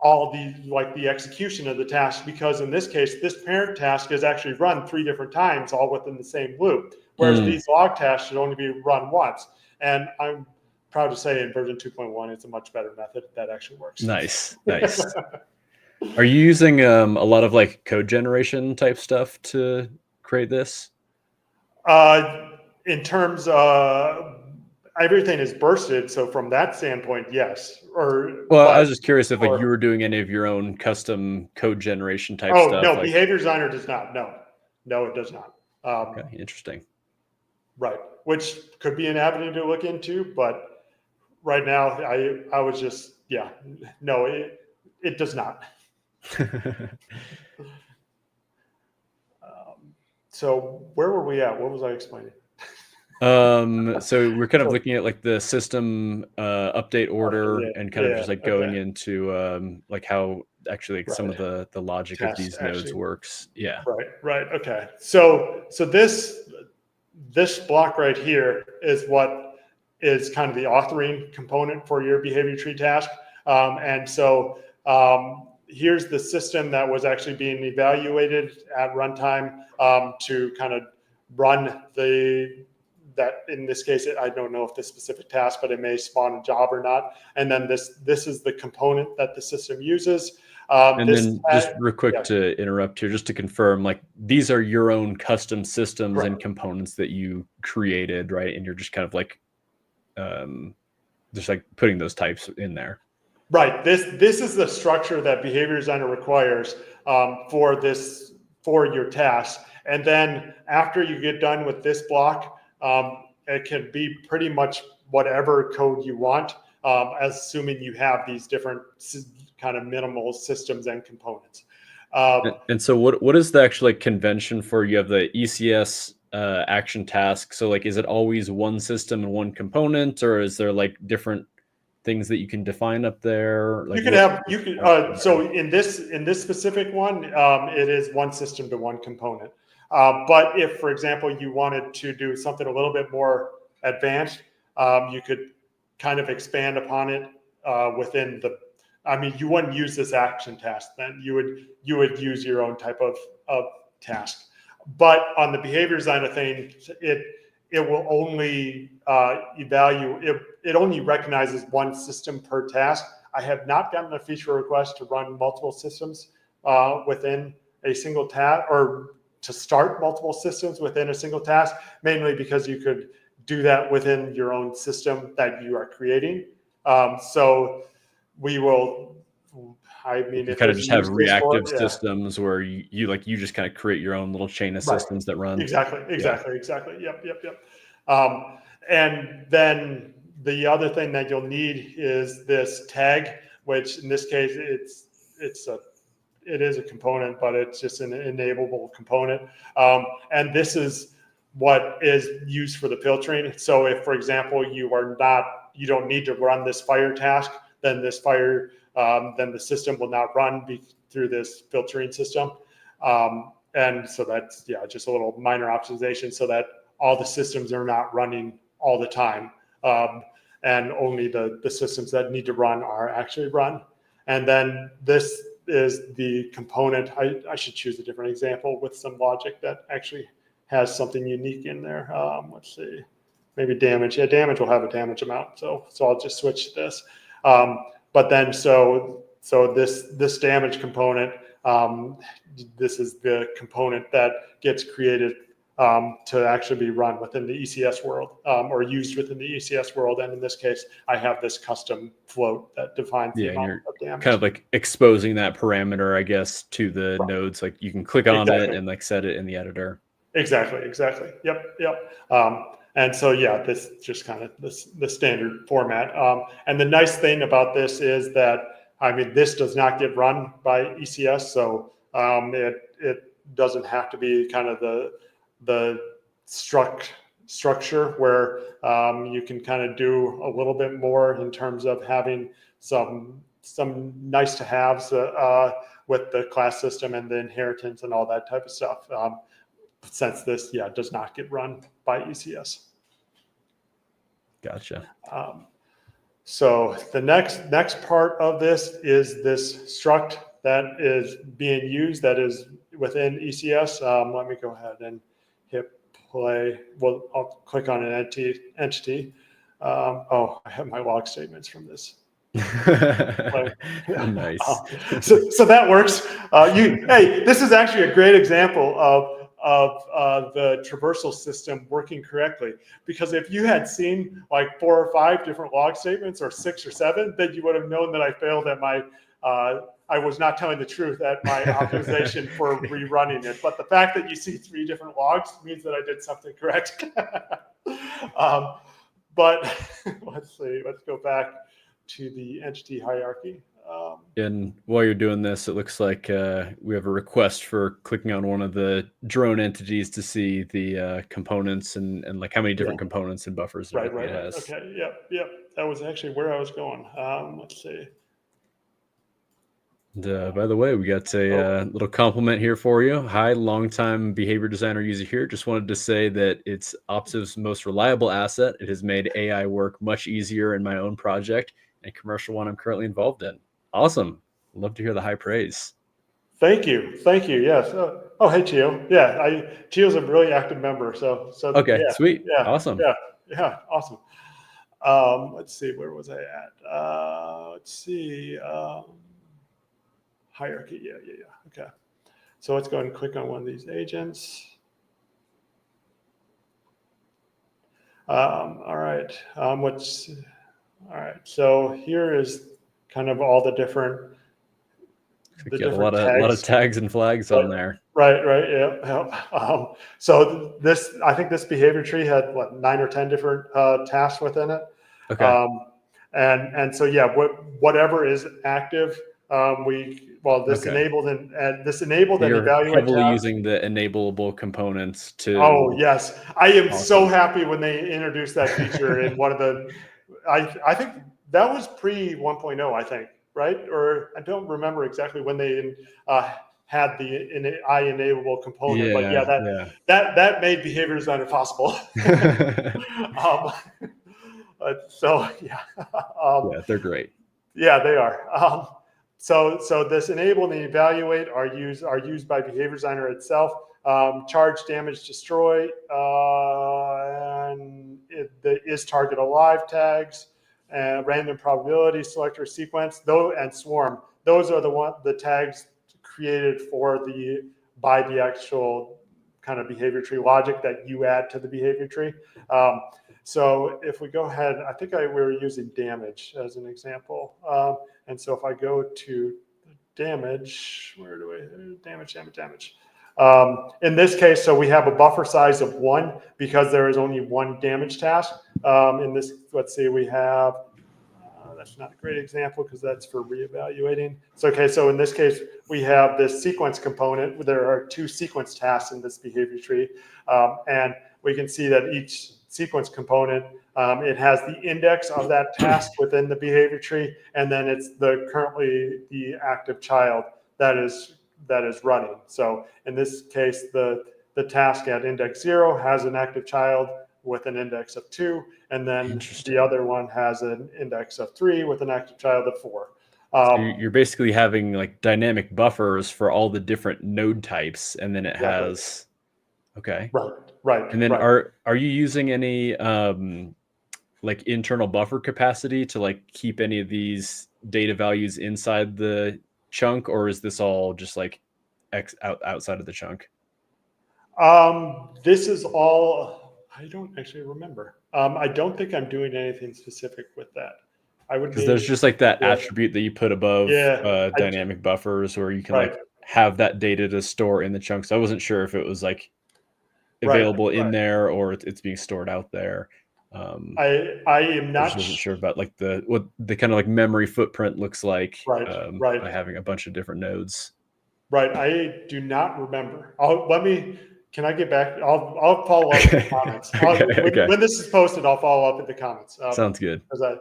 all the execution of the task, because in this case, this parent task is actually run 3 different times, all within the same loop. Whereas these log tasks should only be run once. And I'm proud to say in version 2.1, it's a much better method that actually works. Nice. Are you using a lot of like code generation type stuff to create this? In terms of everything is bursted, so from that standpoint, yes. I was just curious if like you were doing any of your own custom code generation type stuff. No, Behavior Designer does not. No, it does not. Okay, interesting. Right, which could be an avenue to look into, but right now I was just, no, it does not. So where were we at? What was I explaining? So we're kind of So, looking at like the system update order yeah, and kind of yeah, just like going okay, into like how actually like some right. of the logic of Test these nodes actually, works. Yeah. right, okay. So this block right here is what is kind of the authoring component for your behavior tree task. And so here's the system that was actually being evaluated at runtime to kind of run that in this case, I don't know if the specific task, but it may spawn a job or not. And then this is the component that the system uses. And This, then just real quick yeah, to interrupt here, just to confirm, like these are your own custom systems right. and components that you created, right? And you're just kind of like um, just like putting those types in there. Right. This is the structure that behavior designer requires for your task. And then after you get done with this block, it can be pretty much whatever code you want, assuming you have these different kind of minimal systems and components. And so what is the actual like convention for you have the ECS action task? So like is it always one system and one component, or is there like different things that you can define up there? Like You can what have you can there? so in this specific one, it is one system to one component. But if, for example, you wanted to do something a little bit more advanced, you could kind of expand upon it within the. I mean, you wouldn't use this action task then. You would use your own type of task. But on the behavior design of things, it will only evaluate it only recognizes one system per task. I have not gotten a feature request to run multiple systems within a single task, or to start multiple systems within a single task, mainly because you could do that within your own system that you are creating. So we will, I mean, You if kind of there's a just have use case for reactive it, yeah. systems where you just kind of create your own little chain of Right. systems that run. Exactly. Yeah. Exactly. Yep. And then the other thing that you'll need is this tag, which in this case it is a component, but it's just an enableable component. And this is what is used for the filtering. So if, for example, you don't need to run this fire task, then then the system will not run through this filtering system. And so that's, yeah, just a little minor optimization so that all the systems are not running all the time. And only the systems that need to run are actually run. And then this is the component. I should choose a different example with some logic that actually has something unique in there. Let's see, maybe damage. Yeah, damage will have a damage amount. So I'll just switch this. But then this damage component, this is the component that gets created to actually be run within the ECS world or used within the ECS world. And in this case, I have this custom float that defines the Yeah, and amount you're of kind damage. of like exposing that parameter, I guess, to the Right. nodes. Like you can click on it Exactly. and like set it in the editor. Exactly. Yep. And so, yeah, this just kind of the standard format. And the nice thing about this is that, I mean, this does not get run by ECS, so it doesn't have to be kind of the structure where you can kind of do a little bit more in terms of having some nice to haves with the class system and the inheritance and all that type of stuff. Since this, yeah, does not get run by ECS. Gotcha. So the next part of this is this struct that is being used that is within ECS. Let me go ahead and hit play. Well, I'll click on an entity. Oh, I have my log statements from this. Nice. So that works. Hey, this is actually a great example of the traversal system working correctly. Because if you had seen like 4 or 5 different log statements, or 6 or 7, then you would have known that I failed at my. I was not telling the truth at my optimization for rerunning it. But the fact that you see 3 different logs means that I did something correct. But let's see. Let's go back to the entity hierarchy. And while you're doing this, it looks like we have a request for clicking on one of the drone entities to see the components and like how many Yeah. different components and buffers and Right, everything right, it right. has. Okay. Yep, yep. That was actually where I was going. Let's see. And, by the way, we got Oh, a little compliment here for you. Hi, longtime behavior designer user here. Just wanted to say that it's Opsive's most reliable asset. It has made AI work much easier in my own project and commercial one I'm currently involved in. Awesome. Love to hear the high praise. thank you, thank you. Yes. Oh, hey, Chio. Yeah, Chio's a really active member. So Okay, yeah, sweet. yeah, Awesome. yeah, yeah. Awesome. Let's see. Where was I at? Let's see. Hierarchy. Yeah, yeah, yeah. Okay. So let's go ahead and click on one of these agents. All right. All right. So here is kind of all the different You got a lot of tags. tags and flags Right, on there. right, right. Yeah. Yeah. So this, I think this behavior tree had what, 9 or 10 different tasks within it. Okay. Um, and so yeah, whatever is active, this Okay. enabled and You're evaluate heavily tasks. using the enableable components Oh to yes, I am so awesome. happy when they introduced that feature in one of the. I think that was pre 1.0. I think, right? Or I don't remember exactly when they had the I enableable component, but yeah, Yeah, yeah. that made behavior design possible. um, so yeah, um, Yeah, they're great. yeah, they are. So this enable and evaluate are used by behavior designer itself. Charge, damage, destroy, and the is target alive tags, and random probability selector sequence, though, and swarm. Those are the tags created for by the actual kind of behavior tree logic that you add to the behavior tree. So if we go ahead, I think we were using damage as an example. And so if I go to damage, where do we, damage. In this case, so we have a buffer size of 1 because there is only 1 damage task. In this, let's see, we have, that's not a great example because that's for reevaluating. So, okay, so in this case, we have this sequence component. There are 2 sequence tasks in this behavior tree. And we can see that each sequence component, it has the index of that task within the behavior tree, and then it's currently the active child that is running. So in this case, the task at index 0 has an active child with an index of 2, and then the Interesting. other one has an index of 3 with an active child of 4. So you're basically having like dynamic buffers for all the different node types, and then it Exactly. has okay. Right, right, And then right. are you using any like internal buffer capacity to like keep any of these data values inside the chunk, or is this all just like outside of the chunk? This is all, I don't actually remember. I don't think I'm doing anything specific with that. I would Because need, there's just like that yeah, attribute that you put above yeah, dynamic buffers, where you can right, like have that data to store in the chunk. So I wasn't sure if it was like right, available in right. there or it's being stored out there. I am I just not, wasn't sure about like what the kind of like memory footprint looks like right, right, by having a bunch of different nodes. right. I do not remember. Can I get back? I'll follow up in the comments. Okay, okay. When this is posted, I'll follow up in the comments. Sounds good. Because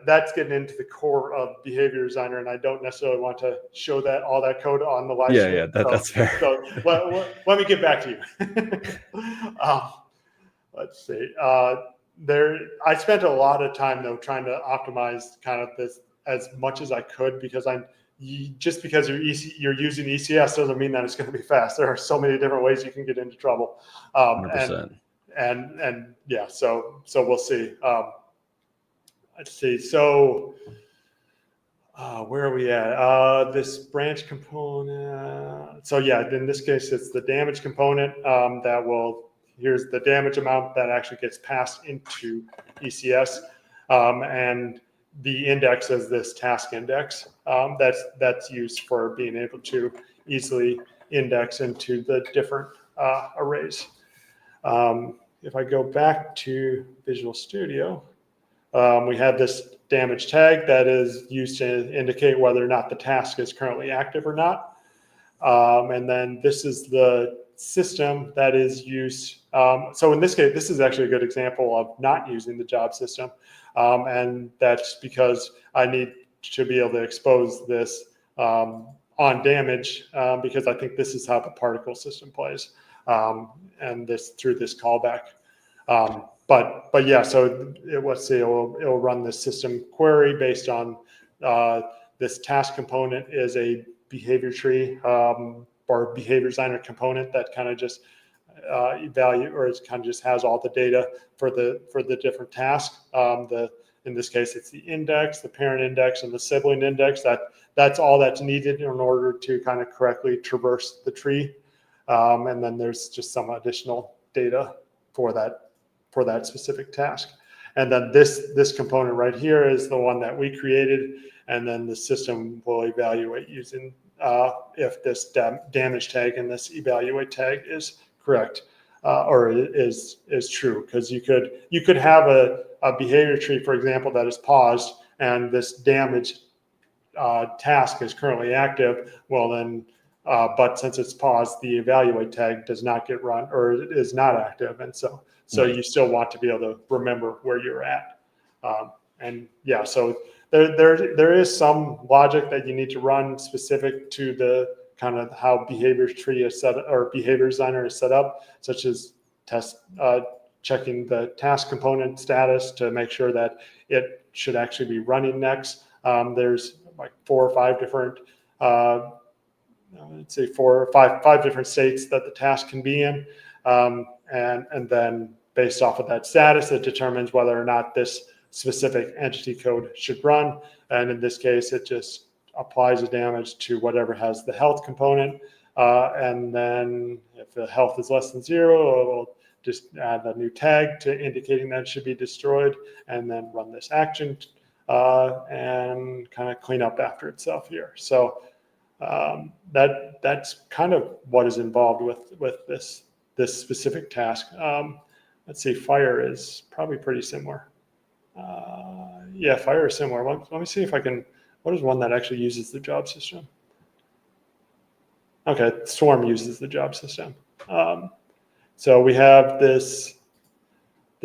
that's getting into the core of behavior designer, and I don't necessarily want to show all that code on the live Yeah, stream. yeah, that's fair. So let me get back to you. Let's see. I spent a lot of time though trying to optimize kind of this as much as I could because just because you're using ECS doesn't mean that it's going to be fast. There are so many different ways you can get into trouble, and 100%. and yeah. So we'll see. Let's see. So where are we at? This branch component. So yeah, in this case, it's the damage component that will. Here's the damage amount that actually gets passed into ECS, and the index is this task index. That's used for being able to easily index into the different arrays. If I go back to Visual Studio, We have this damage tag that is used to indicate whether or not the task is currently active or not. And then this is the system that is used. So in this case, this is actually a good example of not using the job system. And that's because I need to be able to expose this on damage, because I think this is how the particle system plays, and this through this callback. But yeah, so let's see, it'll run this system query based on this task component is a behavior tree or behavior designer component that kind of just evaluate, or it kind of just has all the data for the different tasks. In this case, it's the index, the parent index, and the sibling index. That's all that's needed in order to kind of correctly traverse the tree. And then there's just some additional data for that specific task. And then this component right here is the one that we created, and then the system will evaluate using if this damage tag and this evaluate tag is correct or is true. Because you could have a behavior tree, for example, that is paused, and this damage task is currently active. Well, then, but since it's paused, the evaluate tag does not get run, or is not active, and so you still want to be able to remember where you're at. And yeah, so there is some logic that you need to run specific to the kind of how behavior tree is set, or behavior designer is set up, such as checking the task component status to make sure that it should actually be running next. There's like 4 or 5 different, let's say 4 or 5 different states that the task can be in. And then based off of that status, it determines whether or not this specific entity code should run. And in this case, it just applies the damage to whatever has the health component. And then if the health is less than 0, it will just add a new tag to indicating that it should be destroyed, and then run this action and kind of clean up after itself here. So that's kind of what is involved with this specific task. Let's see, fire is probably pretty similar. Yeah, fire is similar. Let me see if I can. What is one that actually uses the job system? Okay, Swarm uses the job system. So we have this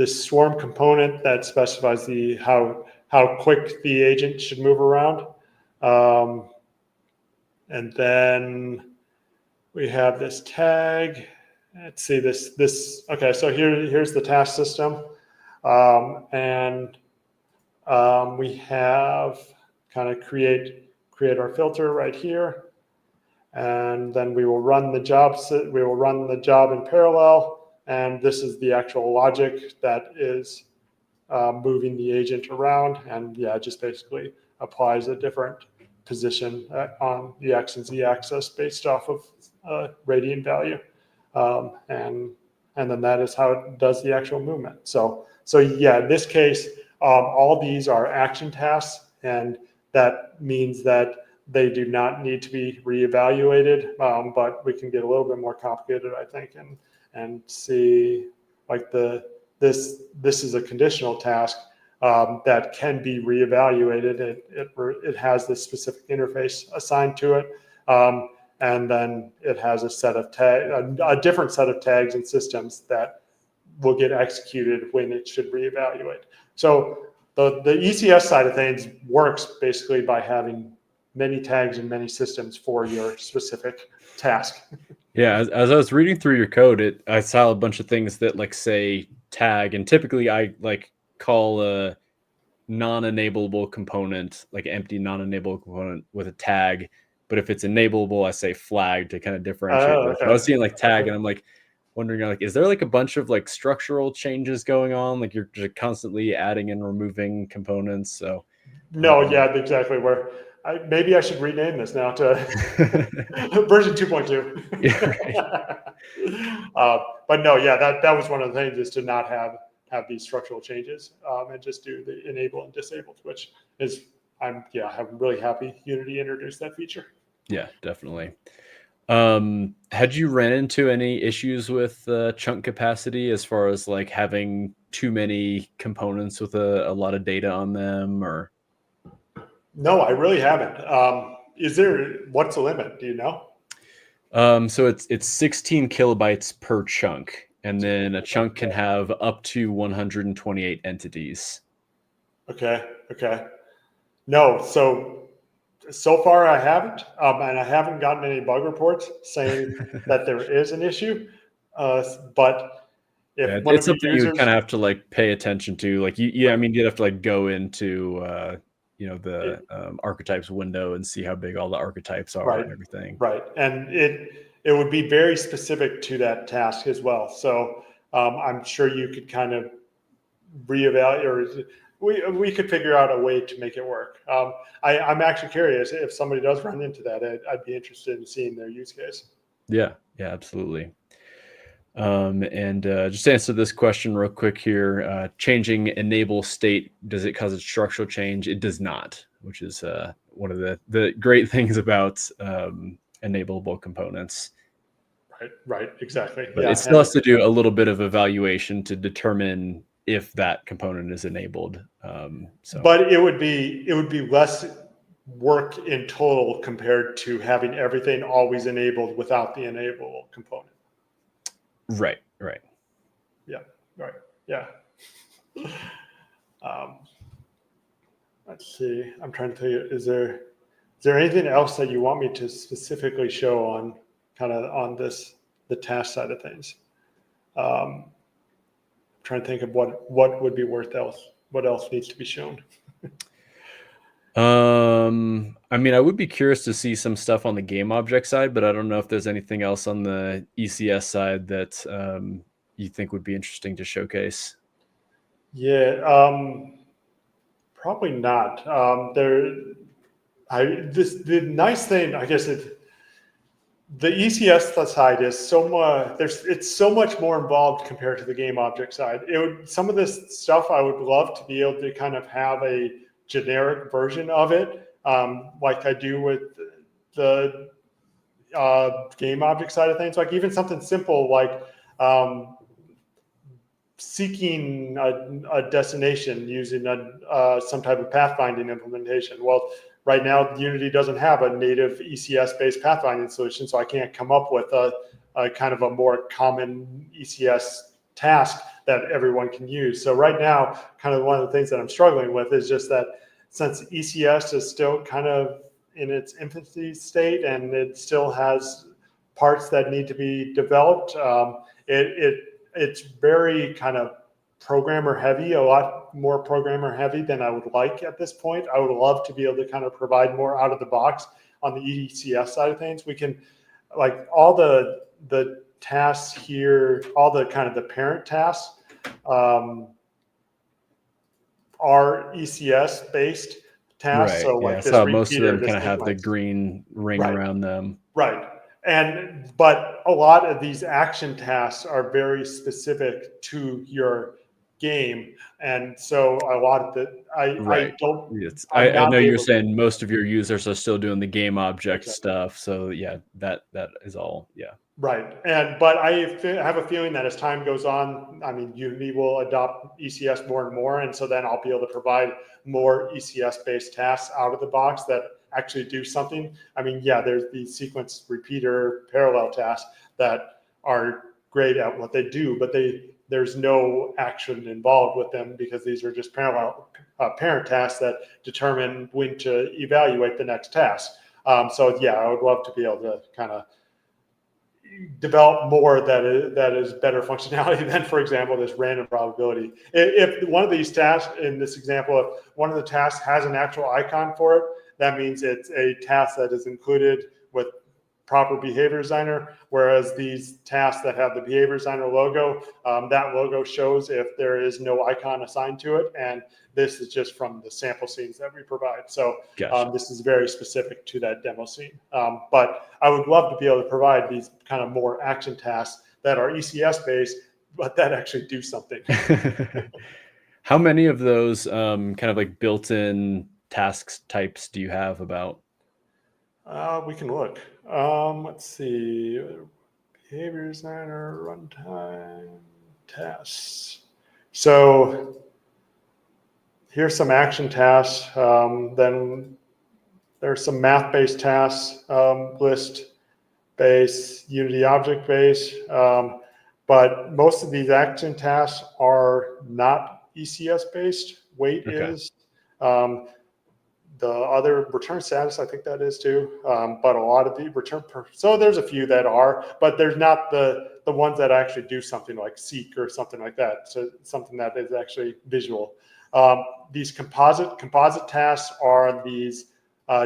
Swarm component that specifies how quick the agent should move around, and then we have this tag. Let's see this. Okay, so here's the task system, and we have kind of create our filter right here, and then we will run the job. We will run the job in parallel, and this is the actual logic that is moving the agent around, and yeah, it just basically applies a different position on the X and Z axis based off of radian value, and then that is how it does the actual movement. So yeah, in this case, all these are action tasks, and that means that they do not need to be reevaluated, but we can get a little bit more complicated, I think, and see like this is a conditional task that can be reevaluated. It has this specific interface assigned to it, and then it has a different set of tags and systems that will get executed when it should reevaluate. So the ECS side of things works basically by having many tags and many systems for your specific task. Yeah, as I was reading through your code, I saw a bunch of things that like say tag, and typically I like call a non-enableable component like empty non-enable component with a tag, but if it's enableable, I say flag to kind of differentiate. Oh, okay. I was seeing like tag, and I'm like wondering like, is there like a bunch of like structural changes going on? Like you're just constantly adding and removing components. So no, yeah, exactly. Maybe I should rename this now to version 2.2. Yeah, right. But no, yeah, that was one of the things, is to not have these structural changes, and just do the enable and disabled, which is I'm really happy Unity introduced that feature. Yeah, definitely. Had you ran into any issues with chunk capacity as far as like having too many components with a lot of data on them, or? No, I really haven't. What's the limit? Do you know? So it's 16 kilobytes per chunk, and then a chunk can Okay. have up to 128 entities. Okay. Okay. No. So far I haven't, and I haven't gotten any bug reports saying that there is an issue. But Yeah, if one it's of your something you would users, kind of have to like pay attention to. Like yeah, I right, mean, you'd have to like go into the it, archetypes window and see how big all the archetypes are right, and everything. right, and it would be very specific to that task as well. So I'm sure you could kind of reevaluate, or we could figure out a way to make it work. I'm actually curious if somebody does run into that. I'd be interested in seeing their use case. Yeah, yeah, absolutely. And just to answer this question real quick here, changing enable state, does it cause a structural change? It does not, which is one of the great things about enableable components. Right, right, exactly. But it Yeah, still and has to do a little bit of evaluation to determine if that component is enabled. So but it would be less work in total compared to having everything always enabled without the enable component. right, right. Yeah, right. Yeah. Um, let's see. I'm trying to tell you, is there anything else that you want me to specifically show on kind of on the task side of things? Um, trying to think of what would be worth else. What else needs to be shown? I mean, I would be curious to see some stuff on the game object side, but I don't know if there's anything else on the ECS side that you think would be interesting to showcase. Yeah, probably not. The nice thing, I guess, the ECS side is so much. It's so much more involved compared to the game object side. Some of this stuff I would love to be able to kind of have a generic version of it, like I do with the game object side of things. Like even something simple like um, seeking a destination using some type of pathfinding implementation. Well, right now Unity doesn't have a native ECS-based pathfinding solution, so I can't come up with a kind of a more common ECS task that everyone can use. So right now, kind of one of the things that I'm struggling with is just that since ECS is still kind of in its infancy state and it still has parts that need to be developed, it's very kind of programmer heavy, a lot more programmer heavy than I would like at this point. I would love to be able to kind of provide more out of the box on the ECS side of things. We can, like, all the tasks here, all the kind of the parent tasks um, are ECS based tasks. Right. So Yeah. like this So most of repeater, them this kind of have the sequence, green ring right? around them. Right. But a lot of these action tasks are very specific to your game. And so a lot of the I Right. don't It's, I'm I not know you're able to saying most of your users are still doing the game object exactly. stuff. So yeah, that is all. Yeah. Right. But have a feeling that as time goes on, I mean, Unity will adopt ECS more and more, and so then I'll be able to provide more ECS based tasks out of the box that actually do something. I mean, yeah, there's the sequence repeater parallel tasks that are great at what they do, but there's no action involved with them because these are just parallel parent tasks that determine when to evaluate the next task. So yeah, I would love to be able to kind of develop more that is better functionality than, for example, this random probability. If one of these tasks in this example, if one of the tasks has an actual icon for it, that means it's a task that is included with proper behavior designer, whereas these tasks that have the behavior designer logo, that logo shows if there is no icon assigned to it, and this is just from the sample scenes that we provide. So Gotcha. this is very specific to that demo scene. But I would love to be able to provide these kind of more action tasks that are ECS based, but that actually do something. How many of those kind of like built-in tasks types do you have about? We can look. Let's see. Behavior designer, runtime, tests. So here's some action tasks. Then there's some math-based tasks, list-based, Unity object-based. But most of these action tasks are not ECS-based. Wait Okay. is. The other return status, I think that is too. But a lot of the so there's a few that are, but there's not the ones that actually do something like seek or something like that. So something that is actually visual. These composite tasks are these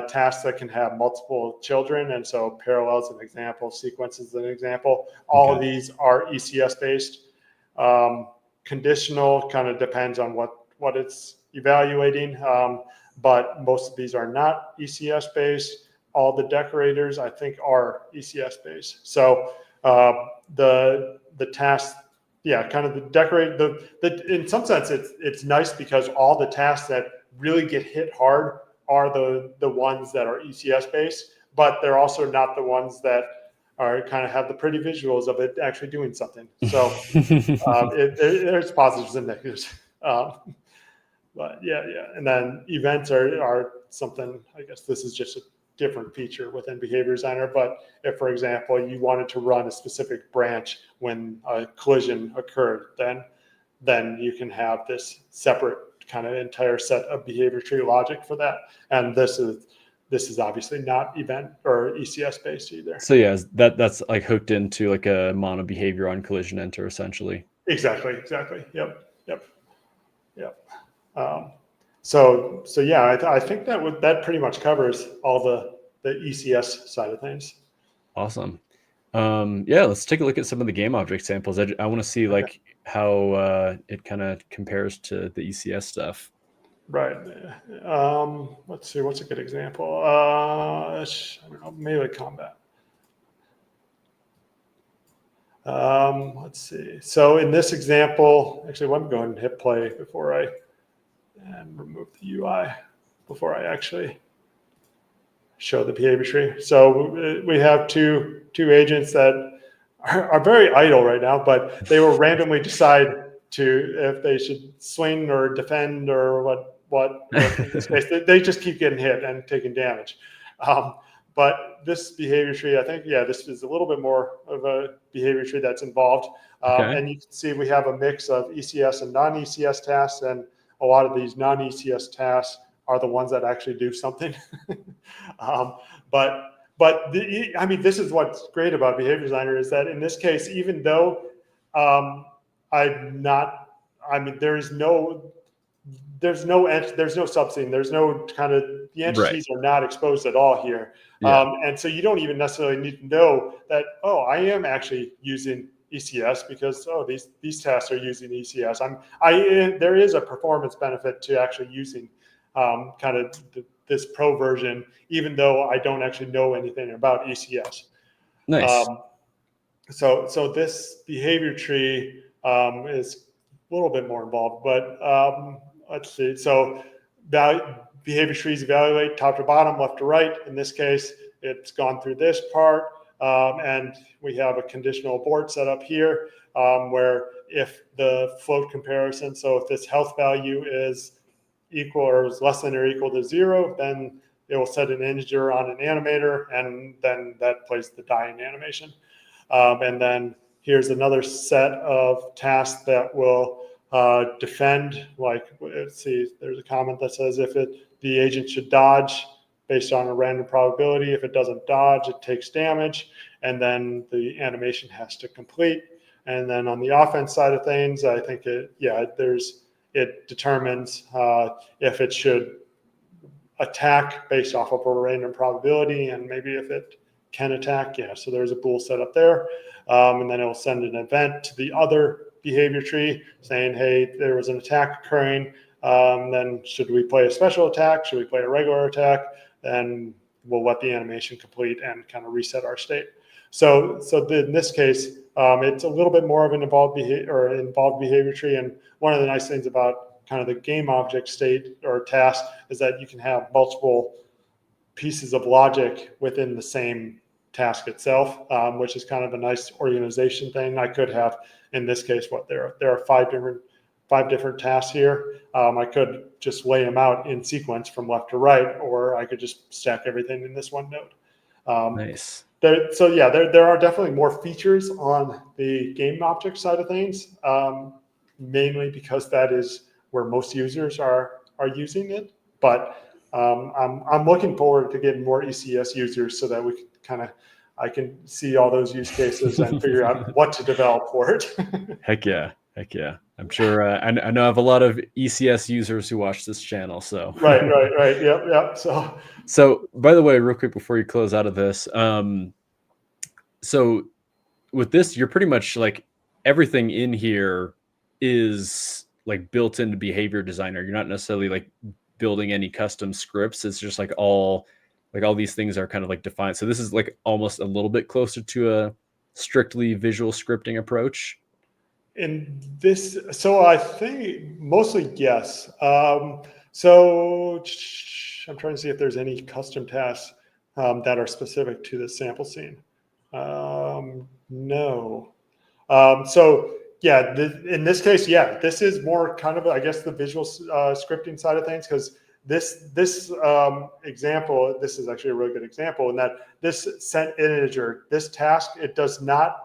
tasks that can have multiple children, and so parallels an example, sequences an example. All of these are ECS based. Conditional kind of depends on what it's evaluating. But most of these are not ECS based. All the decorators, I think, are ECS based. So the tasks, yeah, kind of the decorate in some sense it's nice because all the tasks that really get hit hard are the ones that are ECS based, but they're also not the ones that are kind of have the pretty visuals of it actually doing something. So there's positives and negatives. But yeah. And then events are something, I guess this is just a different feature within Behavior Designer. But if, for example, you wanted to run a specific branch when a collision occurred, then you can have this separate kind of entire set of behavior tree logic for that. And this is obviously not event or ECS based either. So yeah, that's like hooked into like a mono behavior on collision enter essentially. Exactly. Yep. So yeah, I think that pretty much covers all the ECS side of things. Awesome. Yeah, let's take a look at some of the game object samples. I want to see like how it kind of compares to the ECS stuff. Right. Let's see. What's a good example? I don't know. Melee combat. Let's see. So in this example, actually, let me go ahead and hit play before I remove the UI before I actually show the behavior tree. So we have two agents that are very idle right now, but they will randomly decide if they should swing or defend or what in this case, they just keep getting hit and taking damage. But this behavior tree, I think, yeah, this is a little bit more of a behavior tree that's involved. And you can see we have a mix of ECS and non-ECS tasks, and a lot of these non-ECS tasks are the ones that actually do something. I mean, this is what's great about Behavior Designer is that in this case, even though there's no subscene, there's no kind of, the entities are not exposed at all here. And so you don't even necessarily need to know that, oh, I am actually using ECS because, oh, these tasks are using ECS. There is a performance benefit to actually using kind of this pro version, even though I don't actually know anything about ECS. Nice. So this behavior tree is a little bit more involved, but let's see. So behavior trees evaluate top to bottom, left to right. In this case, it's gone through this part, and we have a conditional abort set up here where if the float comparison, so if this health value is equal or is less than or equal to 0, then it will set an integer on an animator, and then that plays the dying animation. And then here's another set of tasks that will defend. Like, let's see, there's a comment that says if the agent should dodge based on a random probability. If it doesn't dodge, it takes damage, and then the animation has to complete. And then on the offense side of things, I think it determines if it should attack based off of a random probability, and maybe if it can attack. Yeah, so there's a bool set up there. And then it will send an event to the other behavior tree saying, hey, there was an attack occurring. Then should we play a special attack? Should we play a regular attack? Then we'll let the animation complete and kind of reset our state. So in this case, it's a little bit more of an involved behavior tree. And one of the nice things about kind of the game object state or task is that you can have multiple pieces of logic within the same task itself, which is kind of a nice organization thing. I could have, in this case, there are five different tasks here. I could just lay them out in sequence from left to right, or I could just stack everything in this one node. Nice. There are definitely more features on the game object side of things, mainly because that is where most users are using it. But I'm looking forward to getting more ECS users so that I can see all those use cases and figure out what to develop for it. Heck yeah. Heck yeah. I'm sure I know I have a lot of ECS users who watch this channel. So Right. Yep. So by the way, real quick before you close out of this, so with this, you're pretty much like everything in here is like built into Behavior Designer. You're not necessarily like building any custom scripts. It's just like all these things are kind of like defined. So this is like almost a little bit closer to a strictly visual scripting approach. In this, so I think mostly yes. So I'm trying to see if there's any custom tasks that are specific to the sample scene. No. So yeah, in this case, yeah, this is more kind of, I guess, the visual scripting side of things, because this example, this is actually a really good example in that this set integer, this task, it does not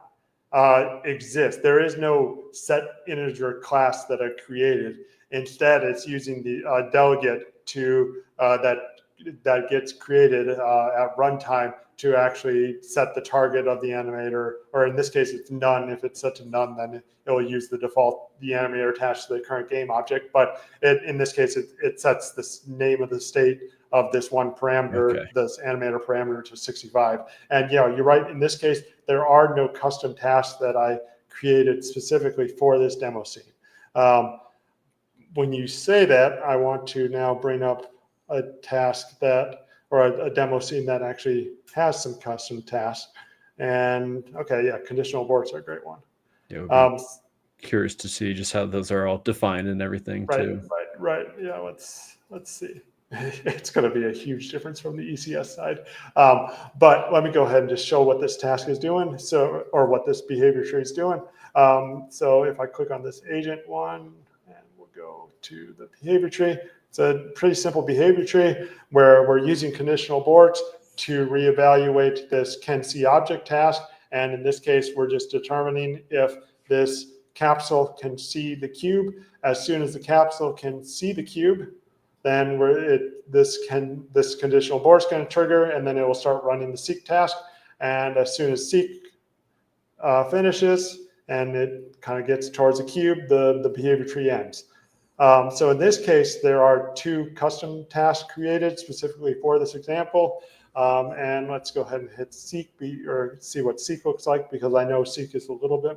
exist. There is no set integer class that I created. Instead, it's using the delegate to that gets created at runtime to actually set the target of the animator, or in this case, it's none. If it's set to none, then it will use the animator attached to the current game object. But in this case, it sets this name of the state of this one parameter, Okay. this animator parameter, to 65. And you're right. In this case, there are no custom tasks that I created specifically for this demo scene. When you say that, I want to now bring up a task or a demo scene that actually has some custom tasks. And okay, yeah, conditional aborts are a great one. Yeah, curious to see just how those are all defined and everything too. Right. Yeah, let's see. It's going to be a huge difference from the ECS side. But let me go ahead and just show what this task is doing, or what this behavior tree is doing. So if I click on this agent one, and we'll go to the behavior tree, it's a pretty simple behavior tree where we're using conditional aborts to reevaluate this can see object task. And in this case, we're just determining if this capsule can see the cube. As soon as the capsule can see the cube, then this conditional abort is going to trigger, and then it will start running the seek task. And as soon as seek finishes and it kind of gets towards the cube, the behavior tree ends. So in this case, there are two custom tasks created specifically for this example. And let's go ahead and hit seek or see what seek looks like, because I know seek is a little bit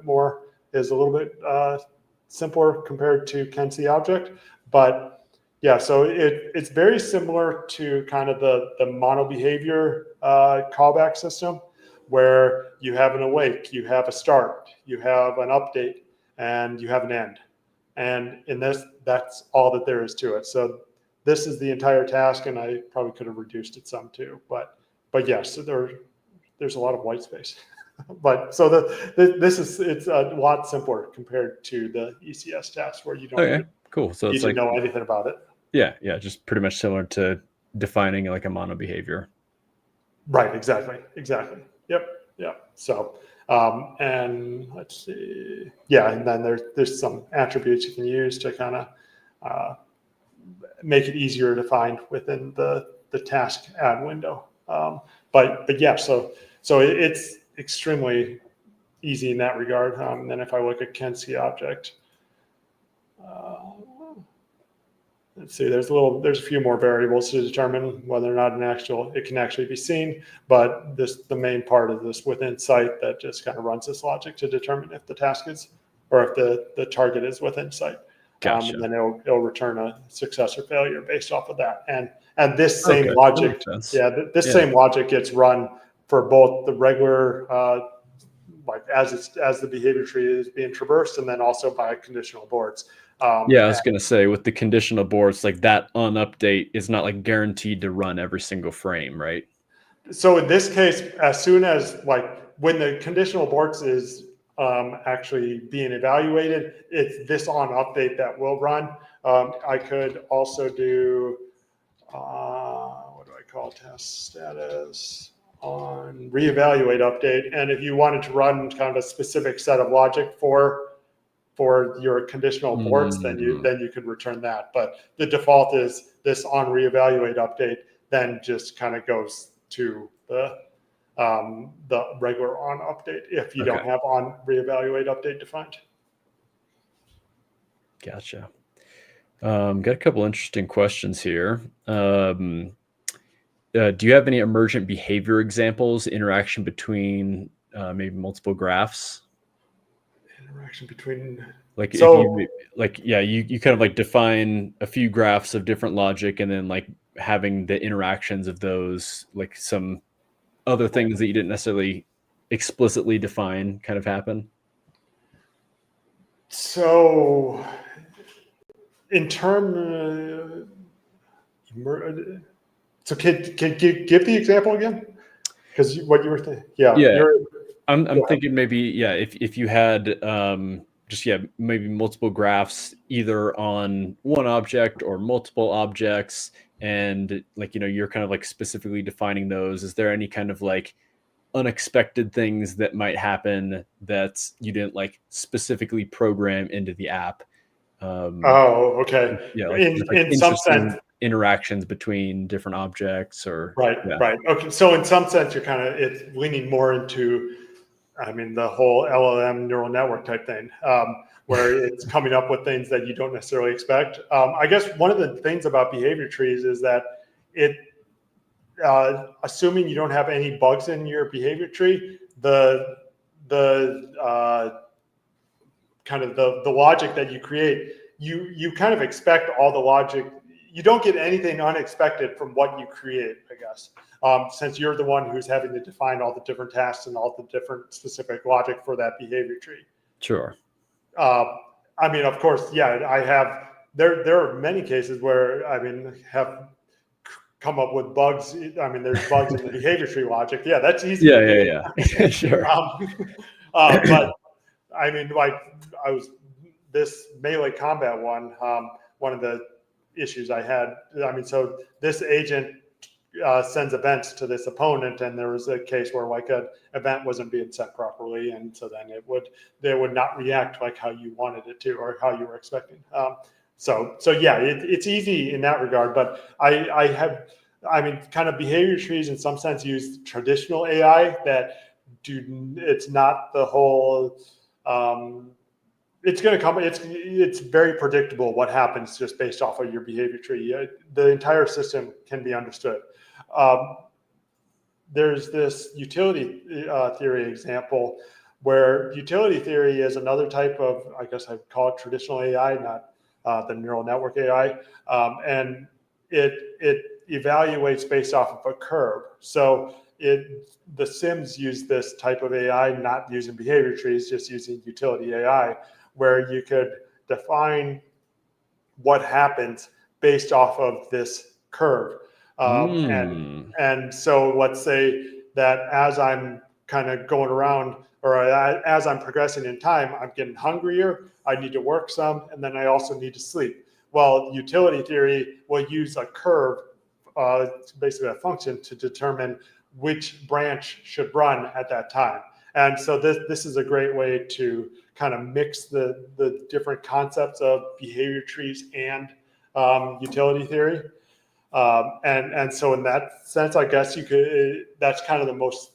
simpler compared to can see object. But yeah, so it's very similar to kind of the mono behavior callback system, where you have an awake, you have a start, you have an update, and you have an end. And in this, that's all that there is to it. So this is the entire task, and I probably could have reduced it some too. But yes, so there's a lot of white space. But so it's a lot simpler compared to the ECS task, where you don't cool. So need it's to like know anything about it. Yeah, just pretty much similar to defining like a mono behavior. Right, exactly. Yep. So, and let's see. Yeah, and then there's some attributes you can use to kind of make it easier to find within the task add window. But yeah, so it's extremely easy in that regard. Then if I look at can see object, let's see, there's a few more variables to determine whether or not it can actually be seen. But the main part of this within sight that just kind of runs this logic to determine if the task is, or if the target is within sight. Gotcha. And then it'll return a success or failure based off of that. And this same logic, same logic gets run for both the regular, like as the behavior tree is being traversed, and then also by conditional aborts. I was going to say, with the conditional aborts, like that on update is not like guaranteed to run every single frame, right? So in this case, as soon as when the conditional abort is actually being evaluated, it's this on update that will run. I could also do, what do I call test status on reevaluate update. And if you wanted to run kind of a specific set of logic for your conditional aborts, then you could return that. But the default is this on reevaluate update, then just kind of goes to the regular on update if you don't have on reevaluate update defined. Gotcha. Got a couple interesting questions here. Do you have any emergent behavior examples, interaction between maybe multiple graphs? Interaction between, like so, if you you kind of like define a few graphs of different logic and then like having the interactions of those, like some other things that you didn't necessarily explicitly define kind of happen. So in term, so can give the example again? Because what you were thinking, I'm thinking maybe if you had just maybe multiple graphs either on one object or multiple objects, and like you're kind of like specifically defining those. Is there any kind of like unexpected things that might happen that you didn't like specifically program into the app? Okay. In some sense, interactions between different objects, or right. Okay, so in some sense, you're kind of it's leaning more into, the whole LLM neural network type thing, where it's coming up with things that you don't necessarily expect. I guess one of the things about behavior trees is that it, assuming you don't have any bugs in your behavior tree, the kind of the logic that you create, you kind of expect all the logic. You don't get anything unexpected from what you create, I guess, since you're the one who's having to define all the different tasks and all the different specific logic for that behavior tree. Sure. Of course, I have. There are many cases where have come up with bugs. There's bugs in the behavior tree logic. Yeah, that's easy. Yeah. Sure. But I was this melee combat one. One of the issues I had. So this agent sends events to this opponent, and there was a case where like an event wasn't being sent properly, and so then it would not react like how you wanted it to or how you were expecting. It's easy in that regard. But I have, kind of behavior trees in some sense use traditional AI that it's not the whole. It's going to come. It's very predictable what happens just based off of your behavior tree. The entire system can be understood. There's this utility theory example where utility theory is another type of, I guess I'd call it traditional AI, not the neural network AI, and it evaluates based off of a curve. So the Sims use this type of AI, not using behavior trees, just using utility AI, where you could define what happens based off of this curve. And so let's say that as I'm kind of going around, or as I'm progressing in time, I'm getting hungrier, I need to work some, and then I also need to sleep. Well, utility theory will use a curve, basically a function, to determine which branch should run at that time. And so this is a great way to kind of mix the different concepts of behavior trees and utility theory. And so in that sense, I guess you could, that's kind of the most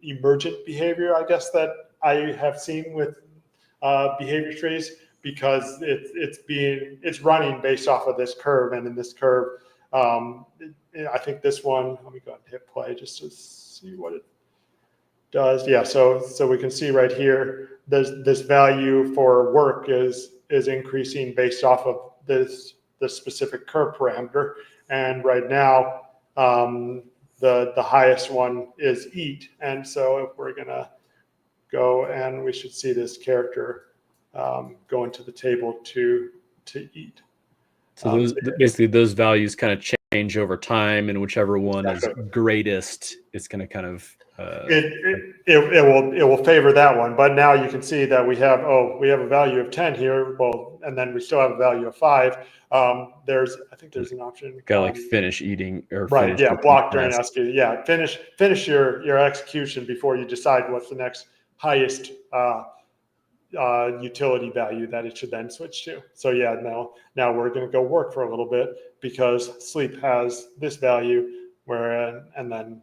emergent behavior, I guess, that I have seen with behavior trees, because it's running based off of this curve. And in this curve, I think this one, let me go ahead and hit play just to see what it does. Yeah, so we can see right here, this value for work is increasing based off of this specific curve parameter. And right now, the highest one is eat. And so if we're gonna go, and we should see this character go into the table to eat. So basically those values kind of change change over time, and whichever one is greatest, it's going to kind of it will favor that one. But now you can see that we have a value of 10 here. Well, and then we still have a value of 5. I think there's an option. Got like finish eating or right. Yeah. Block during execution. Yeah. Finish your execution before you decide what's the next highest utility value that it should then switch to. So yeah, now we're going to go work for a little bit because sleep has this value and then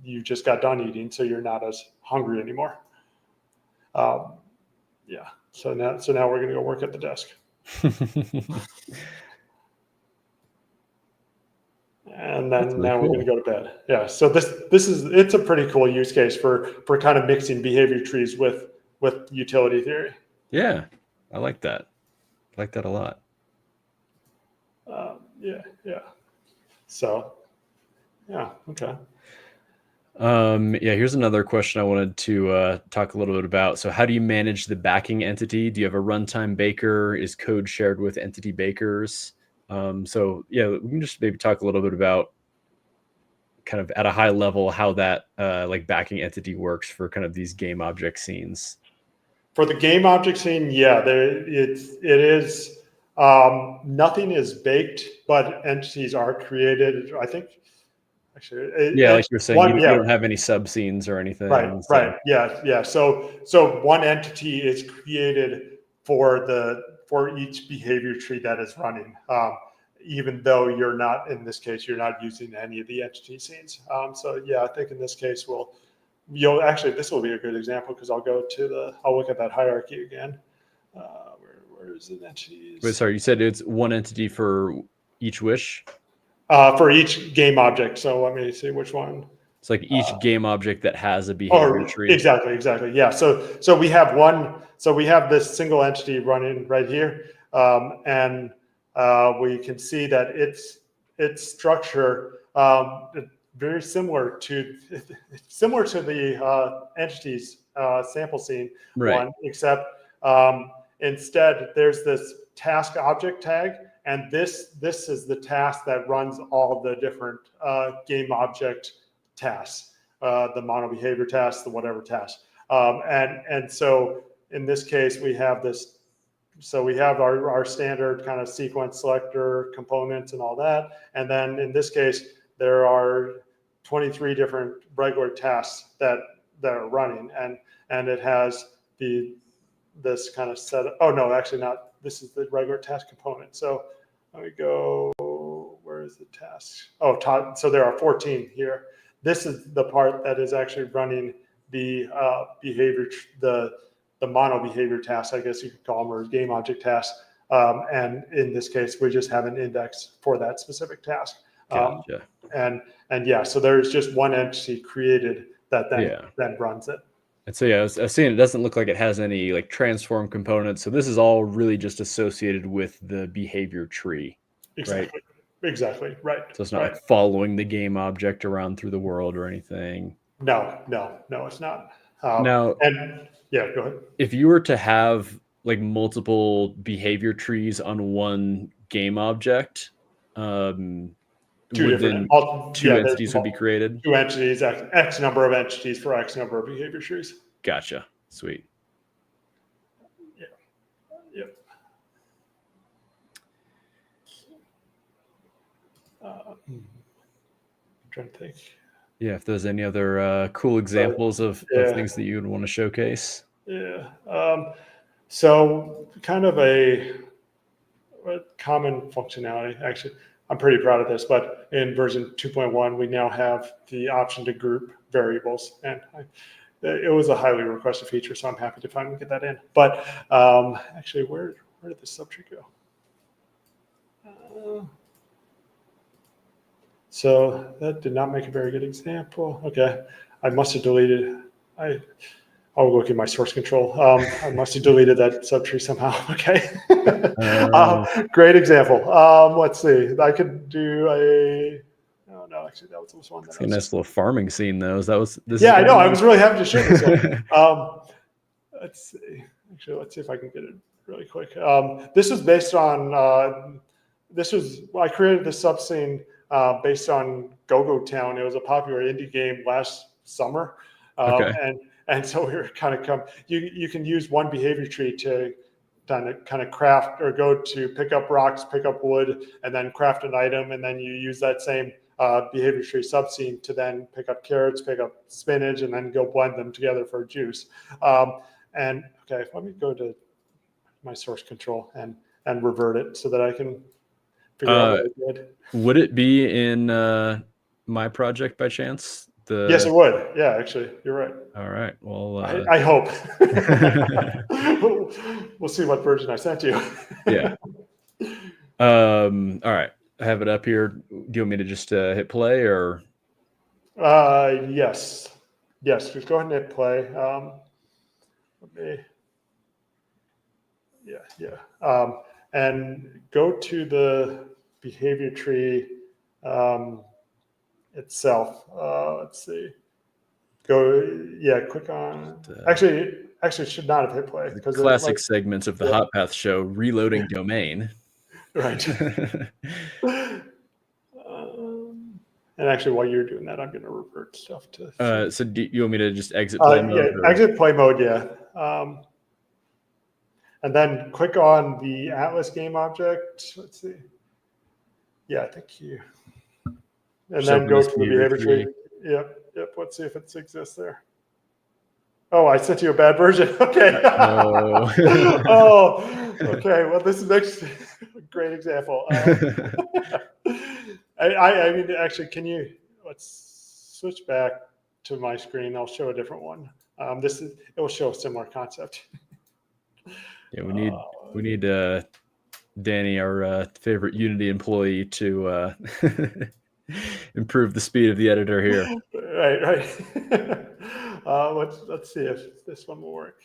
you just got done eating, so you're not as hungry anymore. Yeah. So now we're going to go work at the desk. And then really now cool. We're going to go to bed. Yeah. So it's a pretty cool use case for kind of mixing behavior trees with utility theory. Yeah, I like that. I like that a lot. Yeah. So, yeah. Okay. Yeah, here's another question I wanted to talk a little bit about. So how do you manage the backing entity? Do you have a runtime baker? Is code shared with entity bakers? So yeah, we can just maybe talk a little bit about kind of at a high level how that like backing entity works for kind of these game object scenes. For the game object scene, yeah, it is nothing is baked, but entities are created. I think. Actually, like you're saying, you don't have any sub scenes or anything. Right. Yeah. So one entity is created for each behavior tree that is running, even though you're not, in this case, you're not using any of the entity scenes. So yeah, I think in this case, this will be a good example because I'll look at that hierarchy again. Where is it? Entities? Wait, sorry, you said it's one entity for each wish? For each game object. So let me see which one. It's like each game object that has a behavior tree. Exactly. Yeah. So we have one. So we have this single entity running right here, and we can see that its structure very similar to the entities sample scene one, except instead there's this task object tag. And this is the task that runs all the different game object tasks, the mono behavior tasks, the whatever tasks. And so in this case, we have this. So we have our standard kind of sequence selector components and all that. And then in this case, there are 23 different regular tasks that are running. And it has this kind of set. Oh, no, actually not. This is the regular task component. So let me go, where is the task? Oh, so there are 14 here. This is the part that is actually running the behavior, the mono behavior tasks, I guess you could call them, or game object tasks. And in this case, we just have an index for that specific task. Gotcha. And yeah, so there's just one entity created that then runs it. And so, yeah, I was seeing it doesn't look like it has any like transform components. So this is all really just associated with the behavior tree. Exactly. Right? Exactly. Right. So it's not like following the game object around through the world or anything. No, it's not. Now, and yeah, go ahead. If you were to have like multiple behavior trees on one game object, two entities would be created. Two entities, X number of entities for X number of behavior trees. Gotcha. Sweet. Yeah. Yep. I'm trying to think. Yeah, if there's any other cool examples of things that you would want to showcase. Yeah. So kind of a common functionality, actually. I'm pretty proud of this, but in version 2.1, we now have the option to group variables. And it was a highly requested feature, so I'm happy to finally get that in. But actually, where did the subtree go? So that did not make a very good example. Okay, I must have deleted. I'll look at my source control. I must have deleted that subtree somehow. Okay, great example. Let's see. I could do a. No, actually, that was this one. It's a nice little farming scene, though. Yeah, I know. I was really happy to show this one. Let's see. Actually, let's see if I can get it really quick. This is based on. I created this subscene based on Go-Go Town. It was a popular indie game last summer. Okay. And so we were kind of you can use one behavior tree to kind of craft or go to pick up rocks, pick up wood, and then craft an item. And then you use that same behavior tree subscene to then pick up carrots, pick up spinach, and then go blend them together for juice. And okay, let me go to my source control and revert it so that I can figure out what I did. Would it be in my project by chance? Yes, it would. Yeah, actually, you're right. All right. Well, I hope. We'll see what version I sent you. Yeah. All right. I have it up here. Do you want me to just hit play or? Yes. Yes, just go ahead and hit play. And go to the behavior tree itself. Let's see. Click on. Actually, it should not have hit play. The classic segments of the Hot Path show, reloading domain. Right. And actually, while you're doing that, I'm going to revert stuff to. So do you want me to just exit play mode? Yeah, exit play mode, yeah. And then click on the Atlas game object. Let's see. Yeah, I think you. And then go to the behavior tree. Yep. Let's see if it exists there. Oh, I sent you a bad version. Okay. Oh, okay. Well, this is actually a great example. I mean, actually, let's switch back to my screen. I'll show a different one. It will show a similar concept. Yeah, we need Danny, our favorite Unity employee, to improve the speed of the editor here. Right. Let's see if this one will work.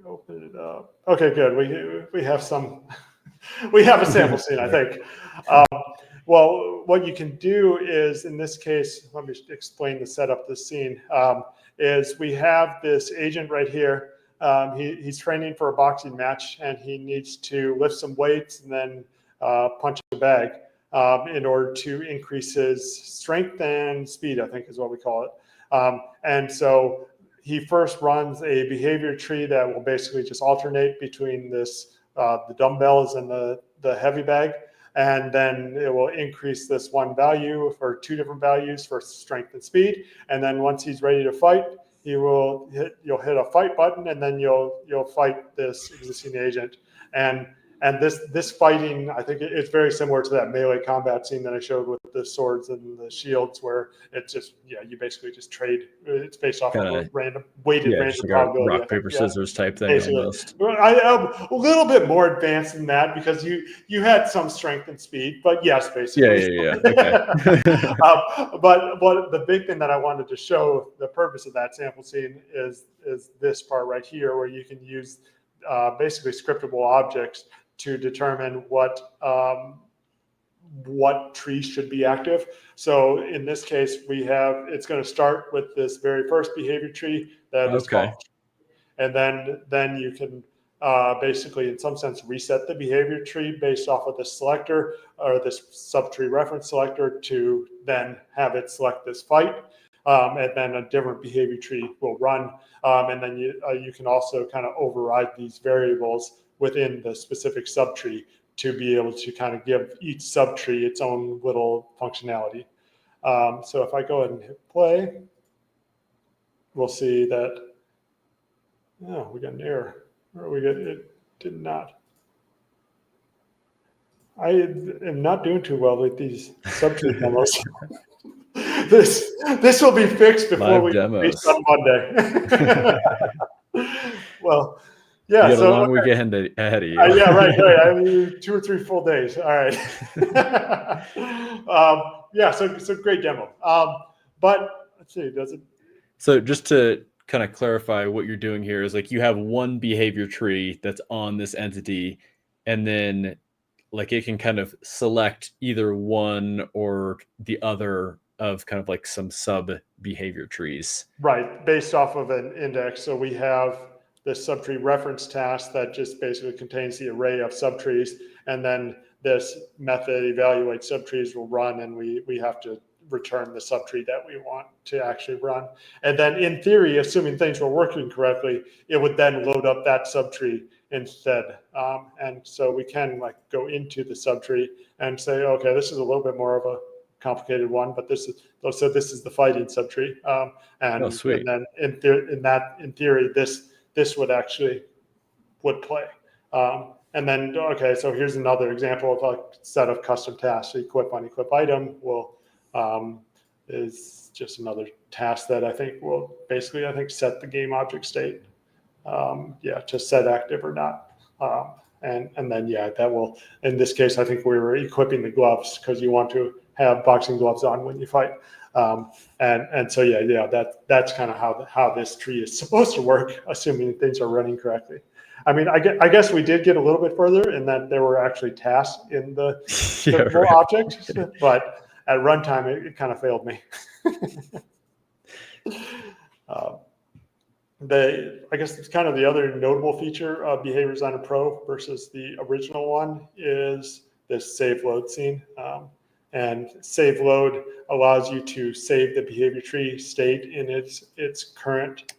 Open it up. Okay, good. We have some. We have a sample scene, I think. Well, what you can do is, in this case, let me explain the setup of the scene. Is we have this agent right here. He's training for a boxing match, and he needs to lift some weights and then punch a bag in order to increase his strength and speed, I think is what we call it. And so he first runs a behavior tree that will basically just alternate between the dumbbells and the heavy bag. And then it will increase this one value for two different values for strength and speed. And then once he's ready to fight, you'll hit a fight button, and then you'll fight this existing agent. And this fighting, I think it's very similar to that melee combat scene that I showed with the swords and the shields, where it's just, you basically just trade. It's based off of a random probability. Rock, paper, scissors type thing almost. I'm a little bit more advanced than that because you had some strength and speed, but yes, basically. Yeah. Okay. But the big thing that I wanted to show, the purpose of that sample scene is this part right here, where you can use basically scriptable objects to determine what trees should be active. So in this case, it's going to start with this very first behavior tree that is called, and then you can basically, in some sense, reset the behavior tree based off of the selector or this subtree reference selector to then have it select this fight. And then a different behavior tree will run. And then you can also kind of override these variables within the specific subtree to be able to kind of give each subtree its own little functionality. So if I go ahead and hit play, we'll see that, we got an error. It did not. I am not doing too well with these subtree demos. This will be fixed before we release on Monday. Well, yeah. You got a long weekend ahead of you. Yeah, right. I mean, 2 or 3 full days. All right. So great demo. But let's see, does it? So just to kind of clarify what you're doing here is, like, you have one behavior tree that's on this entity, and then like it can kind of select either one or the other of kind of like some sub behavior trees. Right, based off of an index. So we have this subtree reference task that just basically contains the array of subtrees, and then this method evaluate subtrees will run, and we have to return the subtree that we want to actually run. And then in theory, assuming things were working correctly, it would then load up that subtree instead. And so we can like go into the subtree and say, okay, this is a little bit more of a complicated one, but this is the fighting subtree. And sweet. then in theory, this would actually play. And then, okay, so here's another example of a set of custom tasks. Equip on equip item will is just another task that I think will basically, I think, set the game object state. To set active or not. And then, that will, in this case, I think we were equipping the gloves because you want to have boxing gloves on when you fight. And so, that's kind of how this tree is supposed to work, assuming things are running correctly. I mean, I guess we did get a little bit further in that there were actually tasks in the right. object, but at runtime, it kind of failed me. I guess it's kind of the other notable feature of Behavior Designer Pro versus the original one is this save load scene. And save load allows you to save the behavior tree state in its current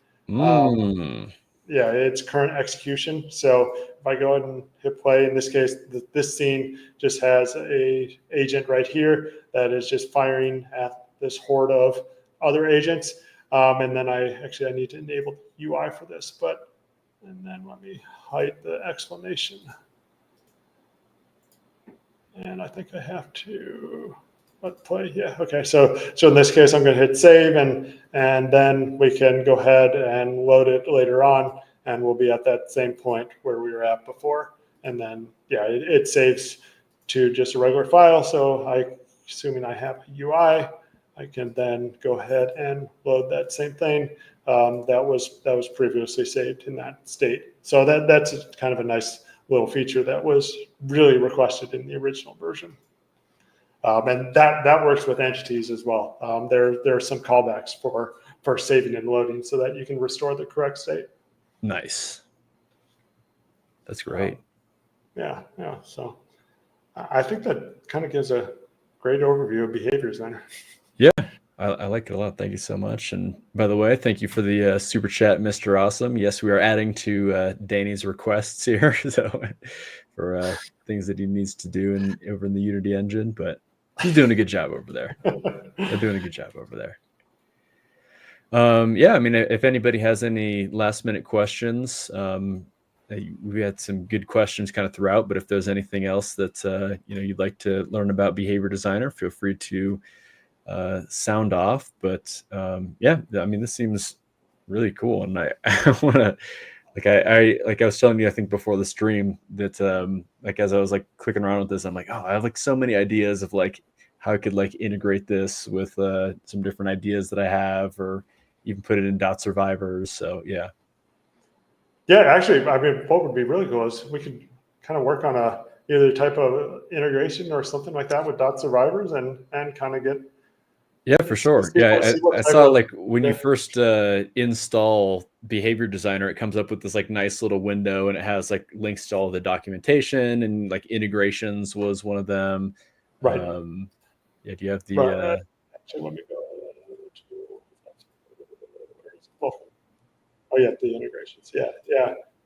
its current execution. So if I go ahead and hit play, in this case, this scene just has a agent right here that is just firing at this horde of other agents. And then I need to enable the UI for this, and then let me hide the explanation. And I think I have to play. Yeah. Okay. So in this case, I'm going to hit save, and then we can go ahead and load it later on, and we'll be at that same point where we were at before. And then it saves to just a regular file. So assuming I have a UI, I can then go ahead and load that same thing that was previously saved in that state. So that's kind of a nice little feature that was really requested in the original version. And that works with entities as well. There are some callbacks for saving and loading so that you can restore the correct state. Nice. That's great. Yeah. So I think that kind of gives a great overview of Behavior Designer. Yeah, I like it a lot. Thank you so much. And by the way, thank you for the super chat, Mr. Awesome. Yes, we are adding to Danny's requests here, so for things that he needs to do over in the Unity engine. But he's doing a good job over there. They're doing a good job over there. I mean, if anybody has any last minute questions, we had some good questions kind of throughout. But if there's anything else that you'd like to learn about Behavior Designer, feel free to sound off. But I mean, this seems really cool, and I want to I was telling you, I think before the stream that as I was clicking around with this, I'm like, oh, I have so many ideas of how I could integrate this with some different ideas that I have, or even put it in dot survivors. So yeah, actually, I mean, what would be really cool is we could kind of work on either type of integration or something like that with dot survivors and kind of get. Yeah, for sure. I saw when you first install Behavior Designer, it comes up with this nice little window, and it has links to all the documentation, and integrations was one of them. Right. Do you have the? Actually, let me go to. Oh yeah, the integrations. Yeah.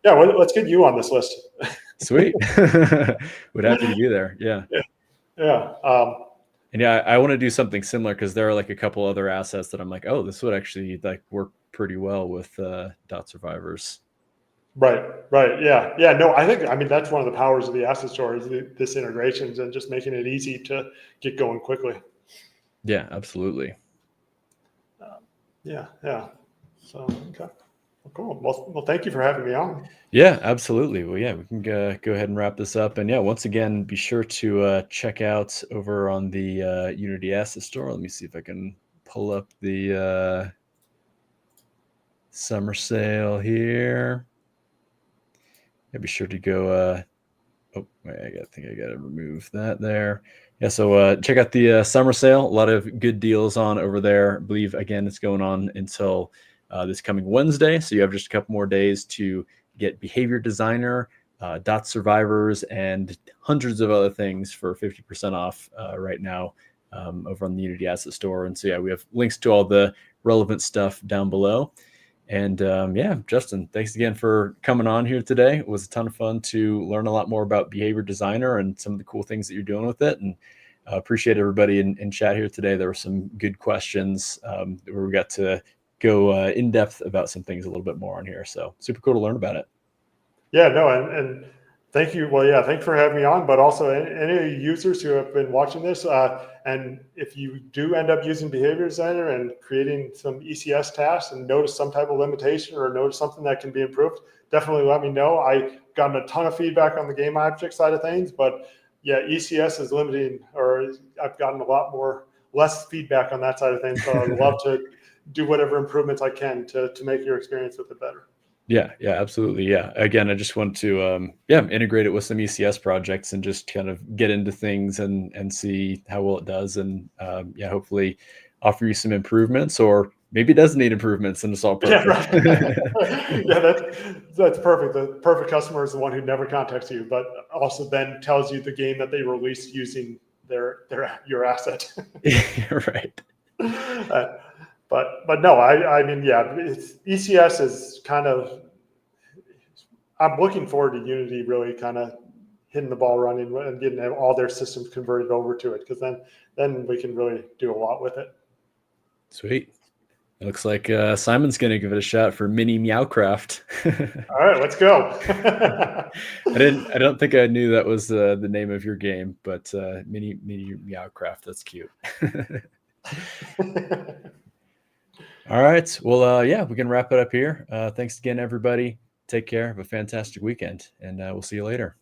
Let's get you on this list. Sweet. Would happy to be there. Yeah. And I want to do something similar because there are a couple other assets that I'm oh, this would actually work pretty well with dot survivors. Right. Yeah. No, I mean, that's one of the powers of the asset store is this integrations and just making it easy to get going quickly. Yeah, absolutely. Yeah. So, okay. Well, cool. Well, thank you for having me on. Yeah, absolutely. Well, yeah, we can go ahead and wrap this up. And yeah, once again, be sure to check out over on the Unity Asset Store. Let me see if I can pull up the summer sale here. Yeah, be sure to go. Oh, wait, I think I got to remove that there. Yeah, so check out the summer sale. A lot of good deals on over there. I believe, again, it's going on until this coming Wednesday. So you have just a couple more days to get Behavior Designer, Dot Survivors, and hundreds of other things for 50% off right now over on the Unity Asset Store. And so, yeah, we have links to all the relevant stuff down below. And yeah, Justin, thanks again for coming on here today. It was a ton of fun to learn a lot more about Behavior Designer and some of the cool things that you're doing with it. And appreciate everybody in chat here today. There were some good questions where we got to go in depth about some things a little bit more on here. So super cool to learn about it. Yeah, no, and thank you. Well, yeah, thanks for having me on, but also any users who have been watching this, and if you do end up using Behavior Designer and creating some ECS tasks and notice some type of limitation or notice something that can be improved, definitely let me know. I've gotten a ton of feedback on the game object side of things, but yeah, ECS is limiting, or I've gotten a lot less feedback on that side of things. So I'd love to do whatever improvements I can to make your experience with it better. Yeah, absolutely. Yeah. Again, I just want to integrate it with some ECS projects and just kind of get into things and see how well it does, and hopefully offer you some improvements, or maybe it doesn't need improvements and it's all perfect. Yeah, right. Yeah, that's perfect. The perfect customer is the one who never contacts you, but also then tells you the game that they released using your asset. Right. But no, I mean, yeah, ECS is kind of, I'm looking forward to Unity really kind of hitting the ball running and getting all their systems converted over to it, because then we can really do a lot with it. Sweet. It looks like Simon's going to give it a shot for Mini Meowcraft. All right, let's go. I don't think I knew that was the name of your game, but Mini Meowcraft, that's cute. All right. Well, yeah, we can wrap it up here. Thanks again, everybody. Take care. Have a fantastic weekend, and we'll see you later.